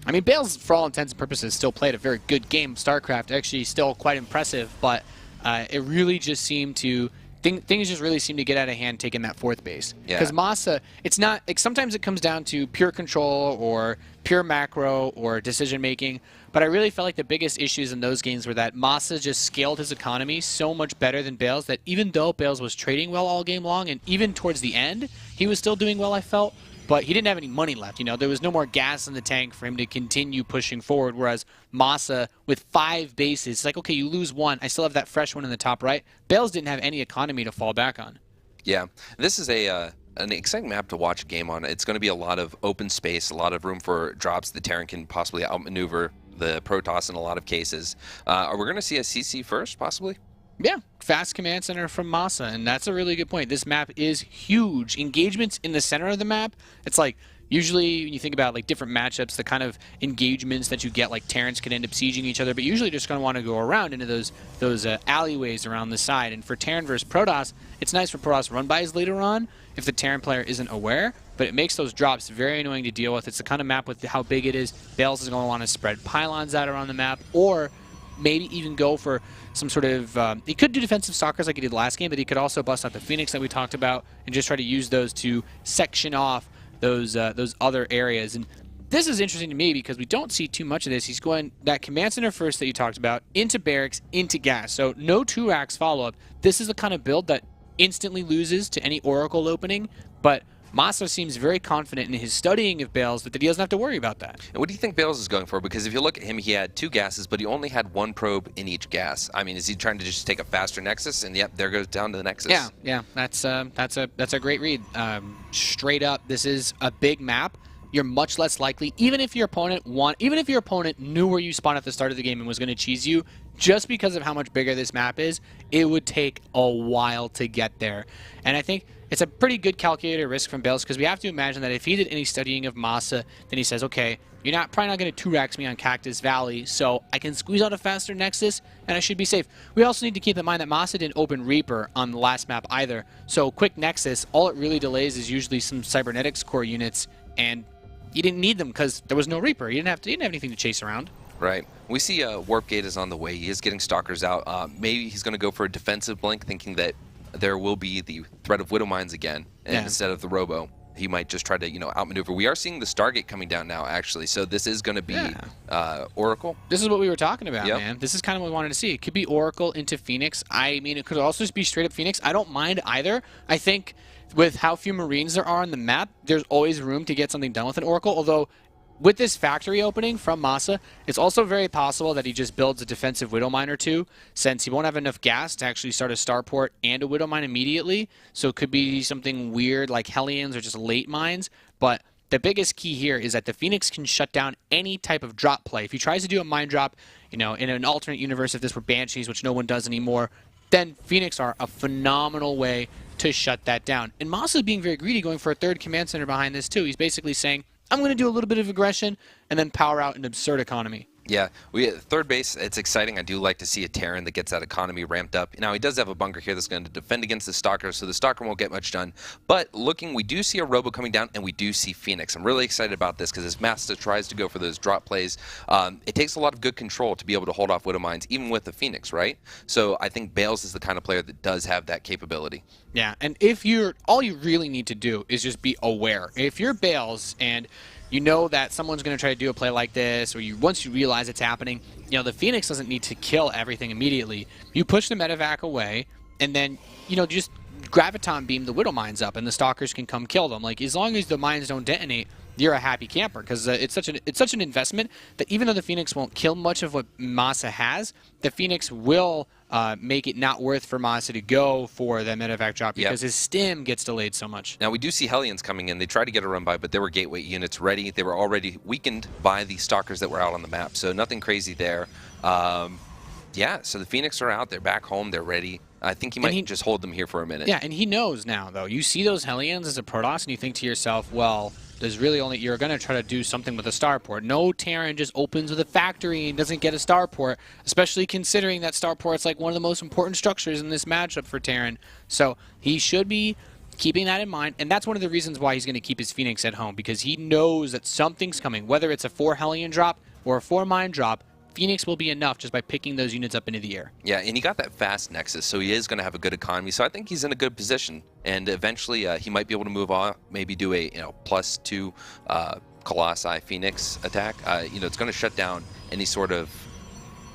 [SPEAKER 1] I mean, Bales, for all intents and purposes, still played a very good game of StarCraft. Actually, still quite impressive, but it really just seemed to... Things just really seem to get out of hand taking that 4th base. Because Masa, it's not, like, sometimes it comes down to pure control or pure macro or decision making, but I really felt like the biggest issues in those games were that Masa just scaled his economy so much better than Bales that even though Bales was trading well all game long, and even towards the end, he was still doing well, I felt, but he didn't have any money left. You know, there was no more gas in the tank for him to continue pushing forward, whereas Masa, with 5 bases, it's like, okay, you lose 1, I still have that fresh one in the top right. Bales didn't have any economy to fall back on.
[SPEAKER 2] Yeah, this is an exciting map to watch a game on. It's going to be a lot of open space, a lot of room for drops. The Terran can possibly outmaneuver the Protoss in a lot of cases. Are we going to see a CC first, possibly?
[SPEAKER 1] Yeah, fast command center from Masa, and that's a really good point. This map is huge. Engagements in the center of the map, it's like, usually when you think about like different matchups, the kind of engagements that you get, like Terrans can end up sieging each other, but usually just going to want to go around into those alleyways around the side. And for Terran versus Protoss, it's nice for Protoss run-bys later on if the Terran player isn't aware, but it makes those drops very annoying to deal with. It's the kind of map with how big it is. Bales is going to want to spread pylons out around the map, or maybe even go for some sort of... he could do defensive stalkers like he did last game, but he could also bust out the Phoenix that we talked about and just try to use those to section off those other areas. And this is interesting to me because we don't see too much of this. He's going that command center first that you talked about, into barracks, into gas. So no 2-racks follow-up. This is the kind of build that instantly loses to any Oracle opening, but Masa seems very confident in his studying of Bales that he doesn't have to worry about that.
[SPEAKER 2] And what do you think Bales is going for? Because if you look at him, he had 2 gases, but he only had 1 probe in each gas. I mean, is he trying to just take a faster Nexus? And yep, there goes down to the Nexus.
[SPEAKER 1] Yeah, that's a great read. Straight up, this is a big map. You're much less likely, even if your opponent knew where you spawned at the start of the game and was going to cheese you, just because of how much bigger this map is, it would take a while to get there. And I think it's a pretty good calculated risk from Bales, because we have to imagine that if he did any studying of Masa, then he says, okay, you're probably not going to 2-rax me on Cactus Valley, so I can squeeze out a faster Nexus, and I should be safe. We also need to keep in mind that Masa didn't open Reaper on the last map either, so quick Nexus, all it really delays is usually some Cybernetics core units, and you didn't need them because there was no Reaper. You didn't have anything to chase around.
[SPEAKER 2] Right. We see Warp Gate is on the way. He is getting Stalkers out. Maybe he's going to go for a defensive blink, thinking that there will be the threat of Widow Mines again, and instead of the Robo, he might just try to, outmaneuver. We are seeing the Stargate coming down now, actually, so this is going to be Oracle.
[SPEAKER 1] This is what we were talking about, man. This is kind of what we wanted to see. It could be Oracle into Phoenix. I mean, it could also just be straight up Phoenix. I don't mind either. I think with how few Marines there are on the map, there's always room to get something done with an Oracle, although with this factory opening from Masa, it's also very possible that he just builds a defensive Widow Mine or 2, since he won't have enough gas to actually start a Starport and a Widow Mine immediately. So it could be something weird like Hellions or just late mines. But the biggest key here is that the Phoenix can shut down any type of drop play. If he tries to do a mine drop, in an alternate universe, if this were Banshees, which no one does anymore, then Phoenix are a phenomenal way to shut that down. And Masa being very greedy, going for a 3rd command center behind this too. He's basically saying, I'm going to do a little bit of aggression and then power out an absurd economy.
[SPEAKER 2] Yeah, third base, it's exciting. I do like to see a Terran that gets that economy ramped up. Now, he does have a bunker here that's going to defend against the Stalker, so the Stalker won't get much done. But we do see a Robo coming down, and we do see Phoenix. I'm really excited about this, because as Masta tries to go for those drop plays, it takes a lot of good control to be able to hold off Widow Mines, even with the Phoenix, right? So I think Bales is the kind of player that does have that capability.
[SPEAKER 1] Yeah, and all you really need to do is just be aware. If you're Bales and you know that someone's going to try to do a play like this, or once you realize it's happening, the Phoenix doesn't need to kill everything immediately. You push the medevac away, and then, just graviton beam the Widow Mines up, and the Stalkers can come kill them. Like, as long as the mines don't detonate, you're a happy camper, because it's such an investment that even though the Phoenix won't kill much of what Masa has, the Phoenix will make it not worth for Masa to go for the medevac drop, because his stim gets delayed so much.
[SPEAKER 2] Now, we do see Hellions coming in. They tried to get a run by, but there were gateway units ready. They were already weakened by the Stalkers that were out on the map, so nothing crazy there. Yeah, so the Phoenix are out. They're back home. They're ready. I think he might just hold them here for a minute.
[SPEAKER 1] Yeah, and he knows now, though. You see those Hellions as a Protoss, and you think to yourself, well, there's really only, you're going to try to do something with a starport. No Terran just opens with a factory and doesn't get a starport, especially considering that starport's like one of the most important structures in this matchup for Terran. So he should be keeping that in mind, and that's one of the reasons why he's going to keep his Phoenix at home, because he knows that something's coming. Whether it's a 4 Hellion drop or a 4 mine drop, Phoenix will be enough just by picking those units up into the air.
[SPEAKER 2] Yeah, and he got that fast Nexus, so he is going to have a good economy. So I think he's in a good position, and eventually he might be able to move on, maybe do a +2 Colossi Phoenix attack. It's going to shut down any sort of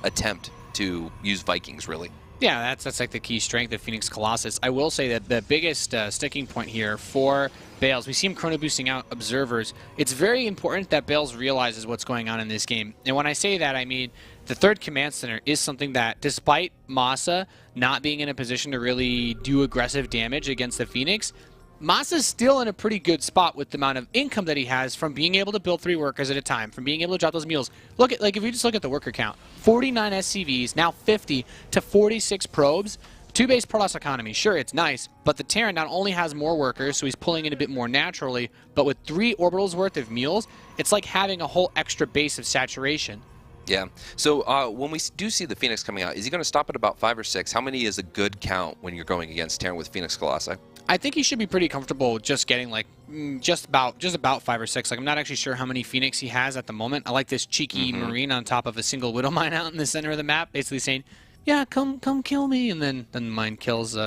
[SPEAKER 2] attempt to use Vikings, really.
[SPEAKER 1] Yeah, that's like the key strength of Phoenix Colossus. I will say that the biggest sticking point here for Bales, we see him chrono boosting out observers. It's very important that Bales realizes what's going on in this game. And when I say that, I mean the 3rd command center is something that, despite Masa not being in a position to really do aggressive damage against the Phoenix, Masa's still in a pretty good spot with the amount of income that he has from being able to build 3 workers at a time, from being able to drop those mules. Look at, if you just look at the worker count, 49 SCVs, now 50 to 46 probes. 2 base Protoss economy, sure, it's nice, but the Terran not only has more workers, so he's pulling in a bit more naturally, but with 3 orbitals worth of mules, it's like having a whole extra base of saturation.
[SPEAKER 2] Yeah. So when we do see the Phoenix coming out, is he going to stop at about 5 or 6? How many is a good count when you're going against Terran with Phoenix Colossi?
[SPEAKER 1] I think he should be pretty comfortable just getting like just about 5 or 6. Like, I'm not actually sure how many Phoenix he has at the moment. I like this cheeky Marine on top of a single Widow Mine out in the center of the map, basically saying, yeah, come kill me, and then the mine kills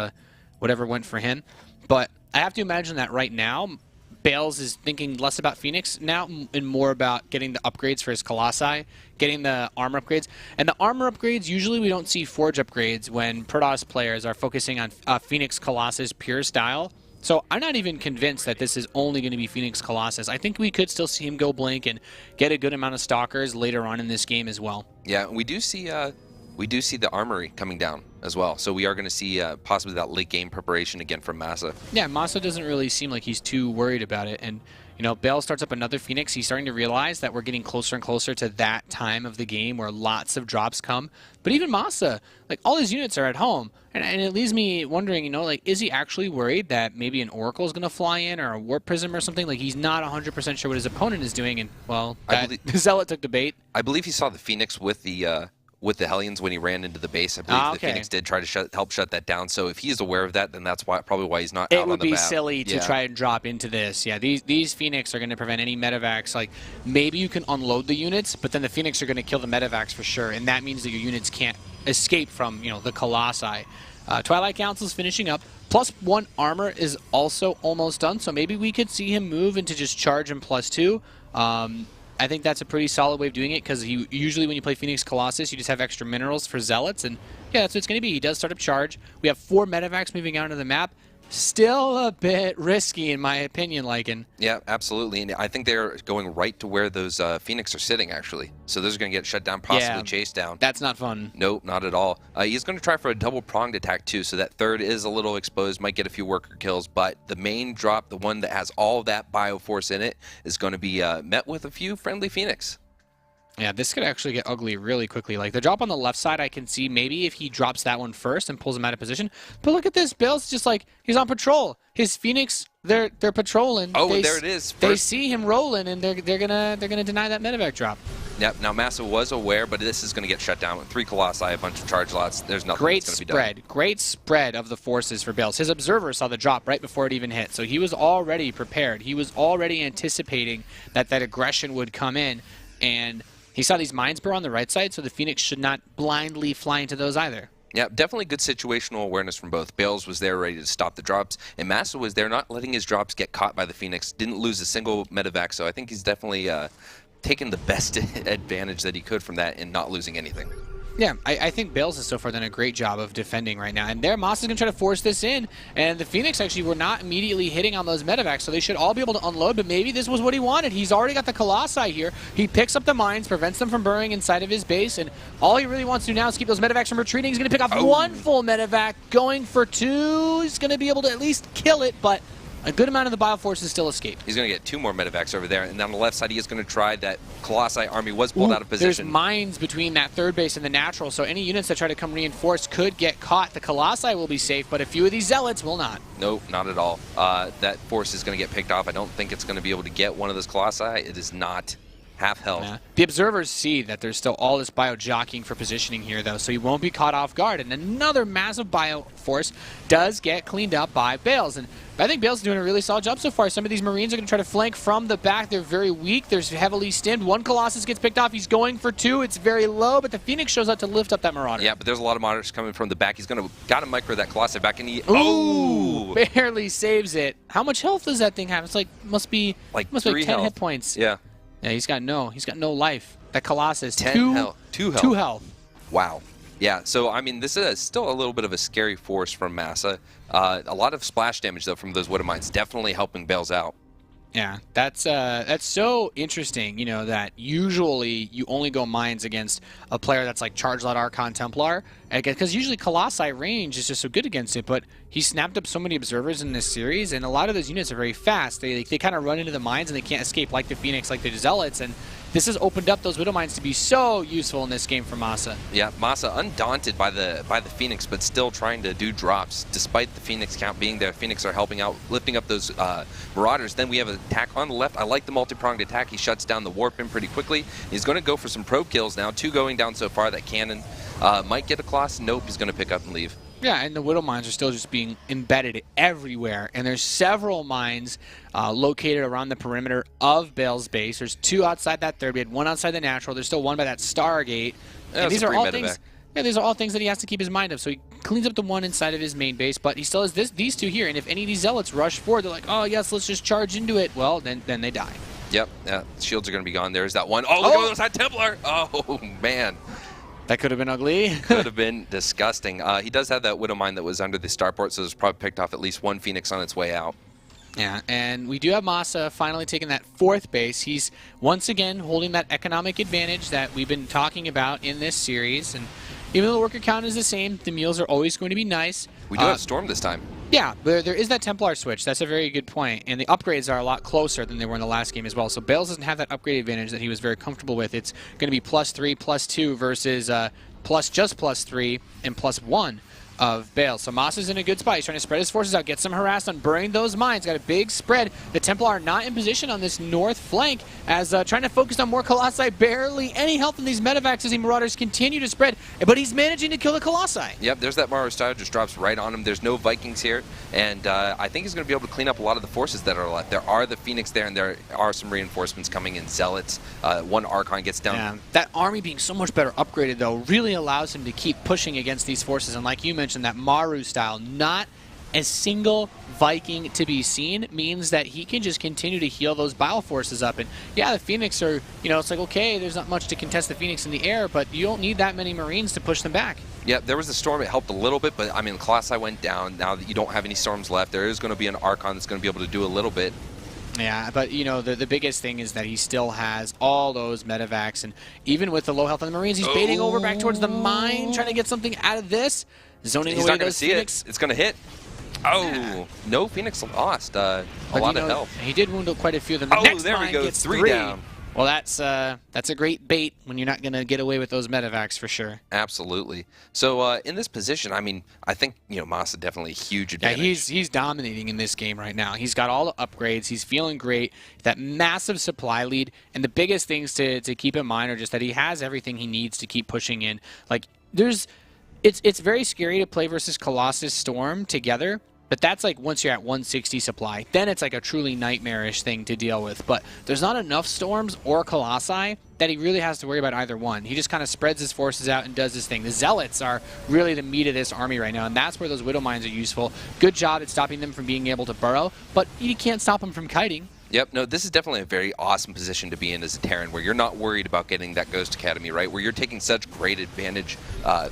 [SPEAKER 1] whatever went for him. But I have to imagine that right now, Bales is thinking less about Phoenix now and more about getting the upgrades for his Colossi, getting the armor upgrades. And the armor upgrades, usually we don't see Forge upgrades when Protoss players are focusing on Phoenix Colossus pure style. So I'm not even convinced that this is only going to be Phoenix Colossus. I think we could still see him go Blink and get a good amount of Stalkers later on in this game as well.
[SPEAKER 2] Yeah, we do see the Armory coming down as well. So we are going to see possibly that late game preparation again from Massa.
[SPEAKER 1] Yeah, Massa doesn't really seem like he's too worried about it. And, you know, Bale starts up another Phoenix. He's starting to realize that we're getting closer and closer to that time of the game where lots of drops come. But even Massa, like, all his units are at home. And it leaves me wondering, you know, like, is he actually worried that maybe an Oracle is going to fly in or a Warp Prism or something? Like, he's not 100% sure what his opponent is doing. And, well, Zealot took the bait.
[SPEAKER 2] I believe he saw the Phoenix with the Hellions when he ran into the base. I believe the Phoenix did try to help shut that down. So if he's aware of that, then that's probably why he's not out on the map.
[SPEAKER 1] It would be silly to try and drop into this. Yeah, these Phoenix are going to prevent any medevacs. Like, maybe you can unload the units, but then the Phoenix are going to kill the medevacs for sure, and that means that your units can't escape from, you know, the Colossi. Twilight Council's finishing up. +1 armor is also almost done, so maybe we could see him move into just charge and +2. I think that's a pretty solid way of doing it, because usually when you play Phoenix Colossus, you just have extra minerals for Zealots, and yeah, that's what it's going to be. He does start up charge. We have 4 medevacs moving out of the map. Still a bit risky, in my opinion, Lycan.
[SPEAKER 2] Yeah, absolutely. And I think they're going right to where those Phoenix are sitting, actually. So those are going to get shut down, possibly chased down.
[SPEAKER 1] That's not fun.
[SPEAKER 2] Nope, not at all. He's going to try for a double-pronged attack, too, so that third is a little exposed, might get a few worker kills, but the main drop, the one that has all that Bioforce in it, is going to be met with a few friendly Phoenix.
[SPEAKER 1] Yeah, this could actually get ugly really quickly. Like, the drop on the left side, I can see maybe if he drops that one first and pulls him out of position. But look at this. Bale's just like, he's on patrol. His Phoenix, they're patrolling.
[SPEAKER 2] Oh, there it is.
[SPEAKER 1] They see him rolling, and they're gonna deny that medevac drop.
[SPEAKER 2] Yep. Now Massa was aware, but this is going to get shut down with 3 Colossi, a bunch of charge lots. There's nothing that's going to be done.
[SPEAKER 1] Great spread of the forces for Bales. His observer saw the drop right before it even hit, so he was already prepared. He was already anticipating that aggression would come in, and he saw these mines burn on the right side, so the Phoenix should not blindly fly into those either.
[SPEAKER 2] Yeah, definitely good situational awareness from both. Bales was there ready to stop the drops, and Massa was there not letting his drops get caught by the Phoenix. Didn't lose a single medevac, so I think he's definitely taken the best advantage that he could from that and not losing anything.
[SPEAKER 1] Yeah, I think Bales has so far done a great job of defending right now. And there, Moss is going to try to force this in. And the Phoenix actually were not immediately hitting on those medevacs, so they should all be able to unload. But maybe this was what he wanted. He's already got the Colossi here. He picks up the mines, prevents them from burrowing inside of his base. And all he really wants to do now is keep those medevacs from retreating. He's going to pick off 1 full medevac, going for 2. He's going to be able to at least kill it, but a good amount of the Bioforces still escape.
[SPEAKER 2] He's going to get 2 more medevacs over there, and on the left side, he is going to try that Colossi army was pulled out of position.
[SPEAKER 1] There's mines between that third base and the natural, so any units that try to come reinforce could get caught. The Colossi will be safe, but a few of these Zealots will not.
[SPEAKER 2] Nope, not at all. That force is going to get picked off. I don't think it's going to be able to get one of those Colossi. It is not half health.
[SPEAKER 1] Yeah. The observers see that there's still all this bio jockeying for positioning here, though, so he won't be caught off guard. And another massive bio force does get cleaned up by Bales. And I think Bales is doing a really solid job so far. Some of these Marines are going to try to flank from the back. They're very weak. They're heavily stimmed. 1 Colossus gets picked off. He's going for 2. It's very low, but the Phoenix shows up to lift up that Marauder.
[SPEAKER 2] Yeah, but there's a lot of Marauders coming from the back. He's got to micro that Colossi back, and he
[SPEAKER 1] barely saves it. How much health does that thing have? It's like must be 10
[SPEAKER 2] health.
[SPEAKER 1] hit points.
[SPEAKER 2] Yeah.
[SPEAKER 1] Yeah, he's got no life. That Colossus
[SPEAKER 2] 2 health.
[SPEAKER 1] 2 health.
[SPEAKER 2] Wow. Yeah, so, I mean, this is still a little bit of a scary force from Massa. A lot of splash damage, though, from those Widow Mines, definitely helping Bales out.
[SPEAKER 1] Yeah, that's so interesting, you know, that usually you only go mines against a player that's like Charge Lot Archon Templar, because usually Colossi range is just so good against it, but he snapped up so many observers in this series, and a lot of those units are very fast. They kind of run into the mines and they can't escape like the Phoenix, like the Zealots, and this has opened up those Widow Mines to be so useful in this game for Massa.
[SPEAKER 2] Yeah, Massa undaunted by the Phoenix, but still trying to do drops. Despite the Phoenix count being there, Phoenix are helping out, lifting up those Marauders. Then we have an attack on the left. I like the multi-pronged attack. He shuts down the Warp in pretty quickly. He's going to go for some probe kills now. 2 going down so far. That cannon might get a Colossus. Nope, he's going to pick up and leave.
[SPEAKER 1] Yeah, and the Widow Mines are still just being embedded everywhere. And there's several mines located around the perimeter of Bale's base. There's 2 outside that third. We had 1 outside the natural. There's still 1 by that Stargate.
[SPEAKER 2] Yeah,
[SPEAKER 1] and these are all things. Yeah, these are all things that he has to keep his mind of. So he cleans up the 1 inside of his main base, but he still has these 2 here. And if any of these Zealots rush forward, they're like, oh yes, let's just charge into it. Well, then they die.
[SPEAKER 2] Yep. Yeah. Shields are going to be gone. There's that one. Oh, look at the side Templar. Oh man.
[SPEAKER 1] That could have been ugly.
[SPEAKER 2] Could have been disgusting. He does have that Widow Mine that was under the starport, so it's probably picked off at least one Phoenix on its way out.
[SPEAKER 1] Yeah, and we do have Masa finally taking that 4th base. He's once again holding that economic advantage that we've been talking about in this series. And even though the worker count is the same, the meals are always going to be nice.
[SPEAKER 2] We do have Storm this time.
[SPEAKER 1] Yeah, there is that Templar switch. That's a very good point. And the upgrades are a lot closer than they were in the last game as well. So Bales doesn't have that upgrade advantage that he was very comfortable with. It's going to be +3, +2 versus just +3 and +1 of Bales. So Masa's in a good spot. He's trying to spread his forces out, get some harassed on burning those mines. Got a big spread. The Templar are not in position on this north flank as trying to focus on more Colossi. Barely any health in these medevacs as the Marauders continue to spread, but he's managing to kill the Colossi.
[SPEAKER 2] Yep, there's that Marauder style, just drops right on him. There's no Vikings here, and I think he's going to be able to clean up a lot of the forces that are left. There are the Phoenix there, and there are some reinforcements coming in. Zealots, one Archon gets down.
[SPEAKER 1] Yeah, that army being so much better upgraded, though, really allows him to keep pushing against these forces. And like you mentioned, that Maru style, not a single Viking to be seen, means that he can just continue to heal those Bile forces up. And yeah, the Phoenix are, it's like, okay, there's not much to contest the Phoenix in the air, but you don't need that many Marines to push them back.
[SPEAKER 2] Yeah, there was a storm. It helped a little bit, but I mean, Colossi went down. Now that you don't have any storms left, there is going to be an Archon that's going to be able to do a little bit.
[SPEAKER 1] Yeah, but the biggest thing is that he still has all those medevacs, and even with the low health on the Marines, he's baiting over back towards the mine, trying to get something out of this. Zoning
[SPEAKER 2] He's
[SPEAKER 1] away
[SPEAKER 2] not going to
[SPEAKER 1] those
[SPEAKER 2] see
[SPEAKER 1] Phoenix.
[SPEAKER 2] it. It's going to hit. Oh, no Phoenix lost. A lot of health.
[SPEAKER 1] He did wound quite a few of them. The next
[SPEAKER 2] there we
[SPEAKER 1] mine
[SPEAKER 2] go.
[SPEAKER 1] Gets
[SPEAKER 2] 3 down.
[SPEAKER 1] Well, that's a great bait when you're not going to get away with those medevacs for sure.
[SPEAKER 2] Absolutely. So in this position, I mean, I think Masa definitely a huge advantage.
[SPEAKER 1] Yeah, he's dominating in this game right now. He's got all the upgrades. He's feeling great. That massive supply lead, and the biggest things to keep in mind are just that he has everything he needs to keep pushing in. Like it's very scary to play versus Colossus Storm together. But that's like once you're at 160 supply, then it's like a truly nightmarish thing to deal with. But there's not enough Storms or Colossi that he really has to worry about either one. He just kind of spreads his forces out and does his thing. The Zealots are really the meat of this army right now, and that's where those Widow Mines are useful. Good job at stopping them from being able to burrow, but you can't stop them from kiting.
[SPEAKER 2] Yep, no, this is definitely a very awesome position to be in as a Terran, where you're not worried about getting that Ghost Academy, right? Where you're taking such great advantage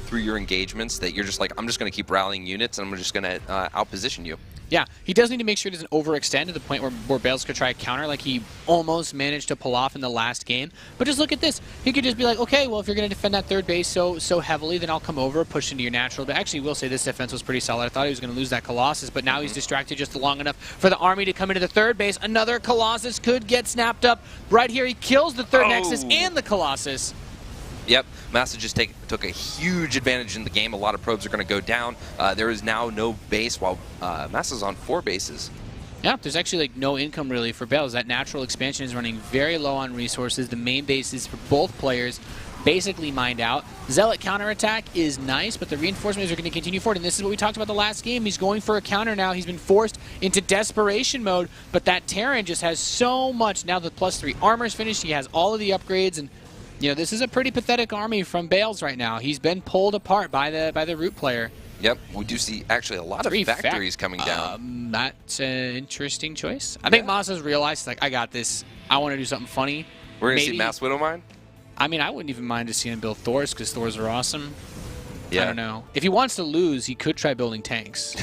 [SPEAKER 2] through your engagements that you're just like, I'm just going to keep rallying units, and I'm just going to outposition you.
[SPEAKER 1] Yeah, he does need to make sure he doesn't overextend to the point where Bales could try a counter like he almost managed to pull off in the last game. But just look at this. He could just be like, okay, well, if you're going to defend that 3rd base so heavily, then I'll come over, push into your natural. But actually, we'll say this defense was pretty solid. I thought he was going to lose that Colossus, but now he's distracted just long enough for the army to come into the 3rd base. Another Colossus could get snapped up. Right here, he kills the 3rd Nexus and the Colossus.
[SPEAKER 2] Yep, Masa just took a huge advantage in the game. A lot of probes are going to go down. There is now no base while Masa's on 4 bases.
[SPEAKER 1] Yeah, there's actually like no income really for Bales. That natural expansion is running very low on resources. The main bases for both players basically mined out. Zealot counterattack is nice, but the reinforcements are going to continue forward. And this is what we talked about the last game. He's going for a counter now. He's been forced into desperation mode, but that Terran just has so much. Now the +3 armor's finished. He has all of the upgrades, and this is a pretty pathetic army from Bales right now. He's been pulled apart by the root player.
[SPEAKER 2] Yep, we do see actually a lot of factories coming down.
[SPEAKER 1] That's an interesting choice. I think Masa's realized, like, I got this. I want to do something funny.
[SPEAKER 2] We're going to see Mass Widow Mine?
[SPEAKER 1] I mean, I wouldn't even mind to see him build Thors because Thors are awesome.
[SPEAKER 2] Yeah.
[SPEAKER 1] I don't know. If he wants to lose, he could try building tanks.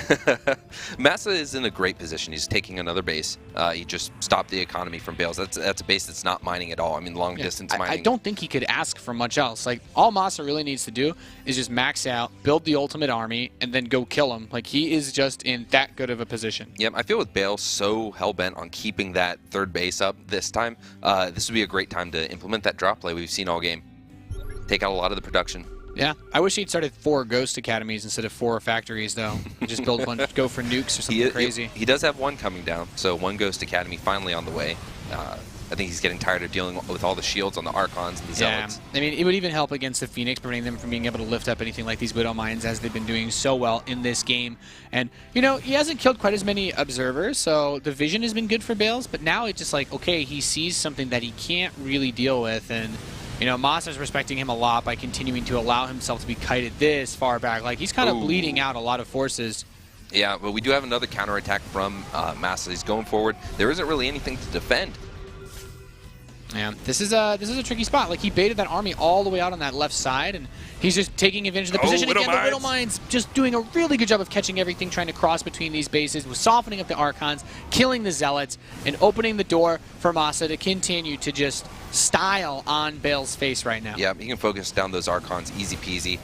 [SPEAKER 2] Masa is in a great position. He's taking another base. He just stopped the economy from Bales. That's a base that's not mining at all. I mean, long distance mining.
[SPEAKER 1] I don't think he could ask for much else. Like, all Masa really needs to do is just max out, build the ultimate army, and then go kill him. Like, he is just in that good of a position.
[SPEAKER 2] Yep, I feel with Bale so hell-bent on keeping that 3rd base up this time, this would be a great time to implement that drop play we've seen all game. Take out a lot of the production.
[SPEAKER 1] Yeah, I wish he'd started 4 Ghost Academies instead of 4 factories, though. Just build one, go for nukes or something crazy.
[SPEAKER 2] He does have 1 coming down, so 1 Ghost Academy finally on the way. I think he's getting tired of dealing with all the shields on the Archons and the Zealots.
[SPEAKER 1] I mean, it would even help against the Phoenix, preventing them from being able to lift up anything like these Widow Mines, as they've been doing so well in this game. And, he hasn't killed quite as many observers, so the vision has been good for Bales, but now it's just like, okay, he sees something that he can't really deal with, and Masa's respecting him a lot by continuing to allow himself to be kited this far back. Like, he's kind of bleeding out a lot of forces.
[SPEAKER 2] Yeah, but we do have another counterattack from Masa. He's going forward. There isn't really anything to defend.
[SPEAKER 1] Yeah, this is a tricky spot. Like, he baited that army all the way out on that left side, and he's just taking advantage of the position again. The Widow Mines just doing a really good job of catching everything, trying to cross between these bases, with softening up the Archons, killing the Zealots, and opening the door for Masa to continue to just style on Bale's face right now.
[SPEAKER 2] Yeah, he can focus down those Archons easy peasy.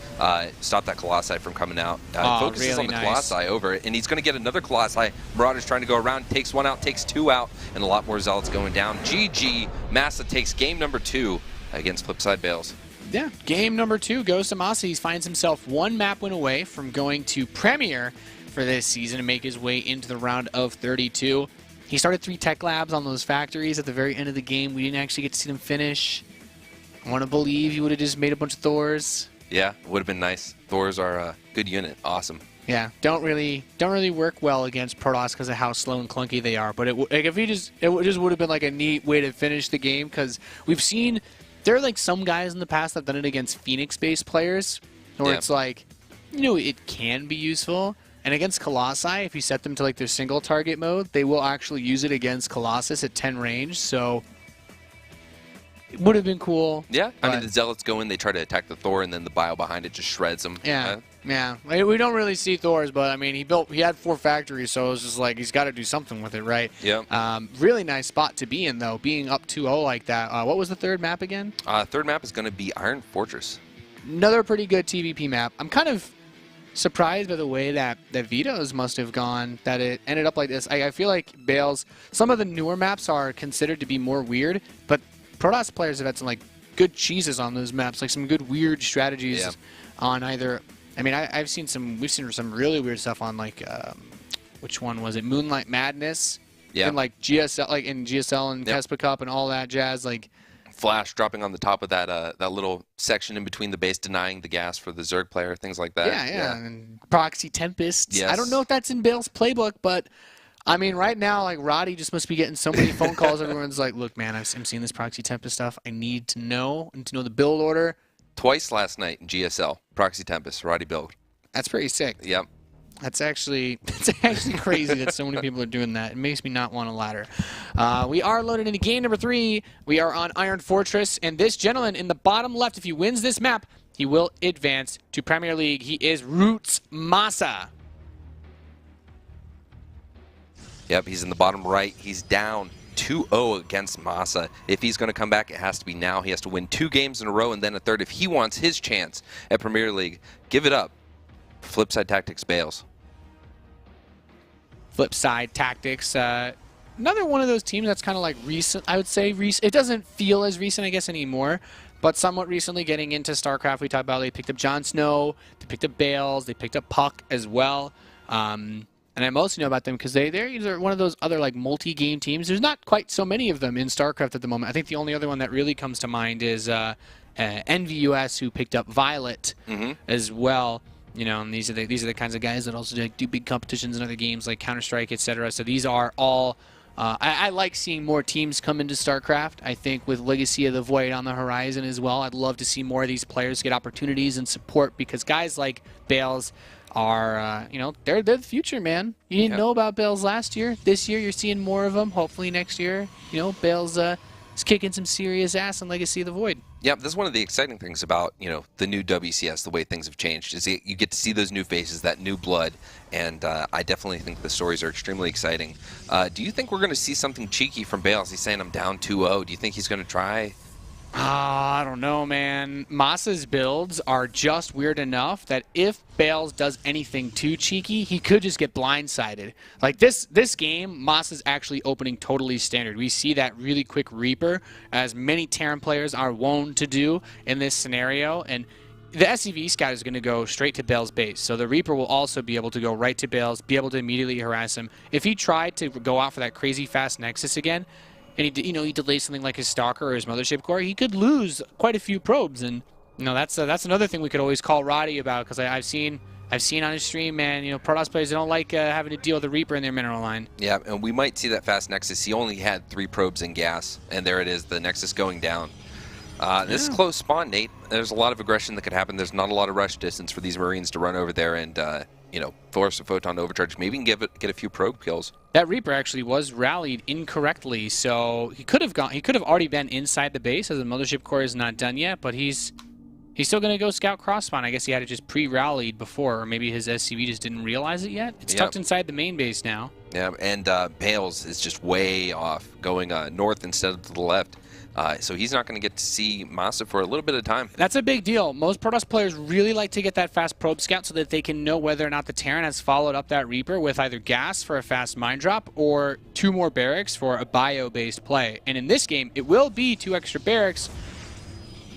[SPEAKER 2] Stop that Colossi from coming out. Focuses
[SPEAKER 1] really
[SPEAKER 2] on the
[SPEAKER 1] nice.
[SPEAKER 2] Colossi over it, and he's going to get another Colossi. Marauder's trying to go around, takes one out, takes two out, and a lot more Zealots going down. GG, Massa takes game number 2 against Flipside Bales.
[SPEAKER 1] Yeah, game number 2 goes to Masa. He finds himself one map win away from going to Premier for this season and make his way into the round of 32. He started 3 tech labs on those factories at the very end of the game. We didn't actually get to see them finish. I want to believe he would have just made a bunch of Thors.
[SPEAKER 2] Yeah, would have been nice. Thors are a good unit. Awesome.
[SPEAKER 1] Yeah, don't really work well against Protoss because of how slow and clunky they are. But it just would have been like a neat way to finish the game, because we've seen there are like some guys in the past that have done it against Phoenix-based players, where it's like, it can be useful. And against Colossi, if you set them to like their single target mode, they will actually use it against Colossus at 10 range. So it would have been cool.
[SPEAKER 2] Yeah, I mean, the Zealots go in, they try to attack the Thor, and then the bio behind it just shreds them.
[SPEAKER 1] Yeah, yeah. We don't really see Thors, but I mean, he had 4 factories, so it was just like he's got to do something with it, right?
[SPEAKER 2] Yeah.
[SPEAKER 1] Really nice spot to be in, though, being up 2-0 like that. What was the third map again?
[SPEAKER 2] Third map is going to be Iron Fortress.
[SPEAKER 1] Another pretty good TVP map. I'm kind of surprised by the way that Veto's must have gone, that it ended up like this. I feel like Bales, some of the newer maps are considered to be more weird, but Protoss players have had some like good cheeses on those maps, like some good weird strategies on either. I mean, we've seen some really weird stuff on like which one was it? Moonlight Madness.
[SPEAKER 2] Yeah.
[SPEAKER 1] And like GSL, like in GSL and Kespa Cup and all that jazz, like.
[SPEAKER 2] Flash dropping on the top of that that little section in between the base, denying the gas for the Zerg player, things like that.
[SPEAKER 1] Yeah. And Proxy Tempests.
[SPEAKER 2] Yes.
[SPEAKER 1] I don't know if that's in Bale's playbook, but I mean, right now, like, Roddy just must be getting so many phone calls. Everyone's like, look, man, I'm seeing this Proxy Tempest stuff. I need to know the build order.
[SPEAKER 2] Twice last night in GSL, Proxy Tempest, Roddy build.
[SPEAKER 1] That's pretty sick.
[SPEAKER 2] Yep.
[SPEAKER 1] That's actually crazy that so many people are doing that. It makes me not want a ladder. We are loaded into game number 3. We are on Iron Fortress, and this gentleman in the bottom left, if he wins this map, he will advance to Premier League. He is Roots Masa.
[SPEAKER 2] Yep, he's in the bottom right. He's down 2-0 against Masa. If he's going to come back, it has to be now. He has to win 2 games in a row and then a third if he wants his chance at Premier League. Give it up. Flipside Tactics Bales.
[SPEAKER 1] Flipside Tactics. Another one of those teams that's kind of like recent, I would say. It doesn't feel as recent, I guess, anymore, but somewhat recently getting into StarCraft. We talked about they picked up Jon Snow, they picked up Bales, they picked up Puck as well. And I mostly know about them because they're one of those other like multi-game teams. There's not quite so many of them in StarCraft at the moment. I think the only other one that really comes to mind is NVUS, who picked up Violet as well. And these are the kinds of guys that also do big competitions in other games like Counter-Strike, etc. So these are all. I like seeing more teams come into StarCraft. I think with Legacy of the Void on the horizon as well, I'd love to see more of these players get opportunities and support, because guys like Bales are, they're the future, man. You didn't know about Bales last year. This year, you're seeing more of them. Hopefully next year, Bales is kicking some serious ass in Legacy of the Void.
[SPEAKER 2] Yeah, that's one of the exciting things about, the new WCS, the way things have changed, is you get to see those new faces, that new blood, and I definitely think the stories are extremely exciting. Do you think we're going to see something cheeky from Bales? He's saying I'm down 2-0. Do you think he's going to try?
[SPEAKER 1] I don't know, man. Masa's builds are just weird enough that if Bales does anything too cheeky, he could just get blindsided. Like this game, Masa's actually opening totally standard. We see that really quick Reaper, as many Terran players are wont to do in this scenario, and the SCV scout is going to go straight to Bale's base, so the Reaper will also be able to go right to Bale's, be able to immediately harass him. If he tried to go out for that crazy fast Nexus again, and he delays something like his Stalker or his Mothership Core, he could lose quite a few probes. And that's another thing we could always call Roddy about, because I've seen on his stream, man, Protoss players, they don't like having to deal with the Reaper in their mineral line.
[SPEAKER 2] Yeah, and we might see that fast Nexus. He only had 3 probes in gas, and there it is, the Nexus going down. This is close spawn, Nate. There's a lot of aggression that could happen. There's not a lot of rush distance for these Marines to run over there and force a photon overcharge. Maybe we can get a few probe kills.
[SPEAKER 1] That Reaper actually was rallied incorrectly, so he could have already been inside the base, as the Mothership Core is not done yet, but he's still going to go scout cross spawn. I guess he had it just pre-rallied before, or maybe his SCV just didn't realize it yet. It's tucked inside the main base now.
[SPEAKER 2] Yeah, and Bales is just way off, going north instead of to the left. So he's not going to get to see Masa for a little bit of time.
[SPEAKER 1] That's a big deal. Most Protoss players really like to get that fast probe scout so that they can know whether or not the Terran has followed up that Reaper with either gas for a fast mine drop or 2 more barracks for a bio-based play. And in this game, it will be 2 extra barracks.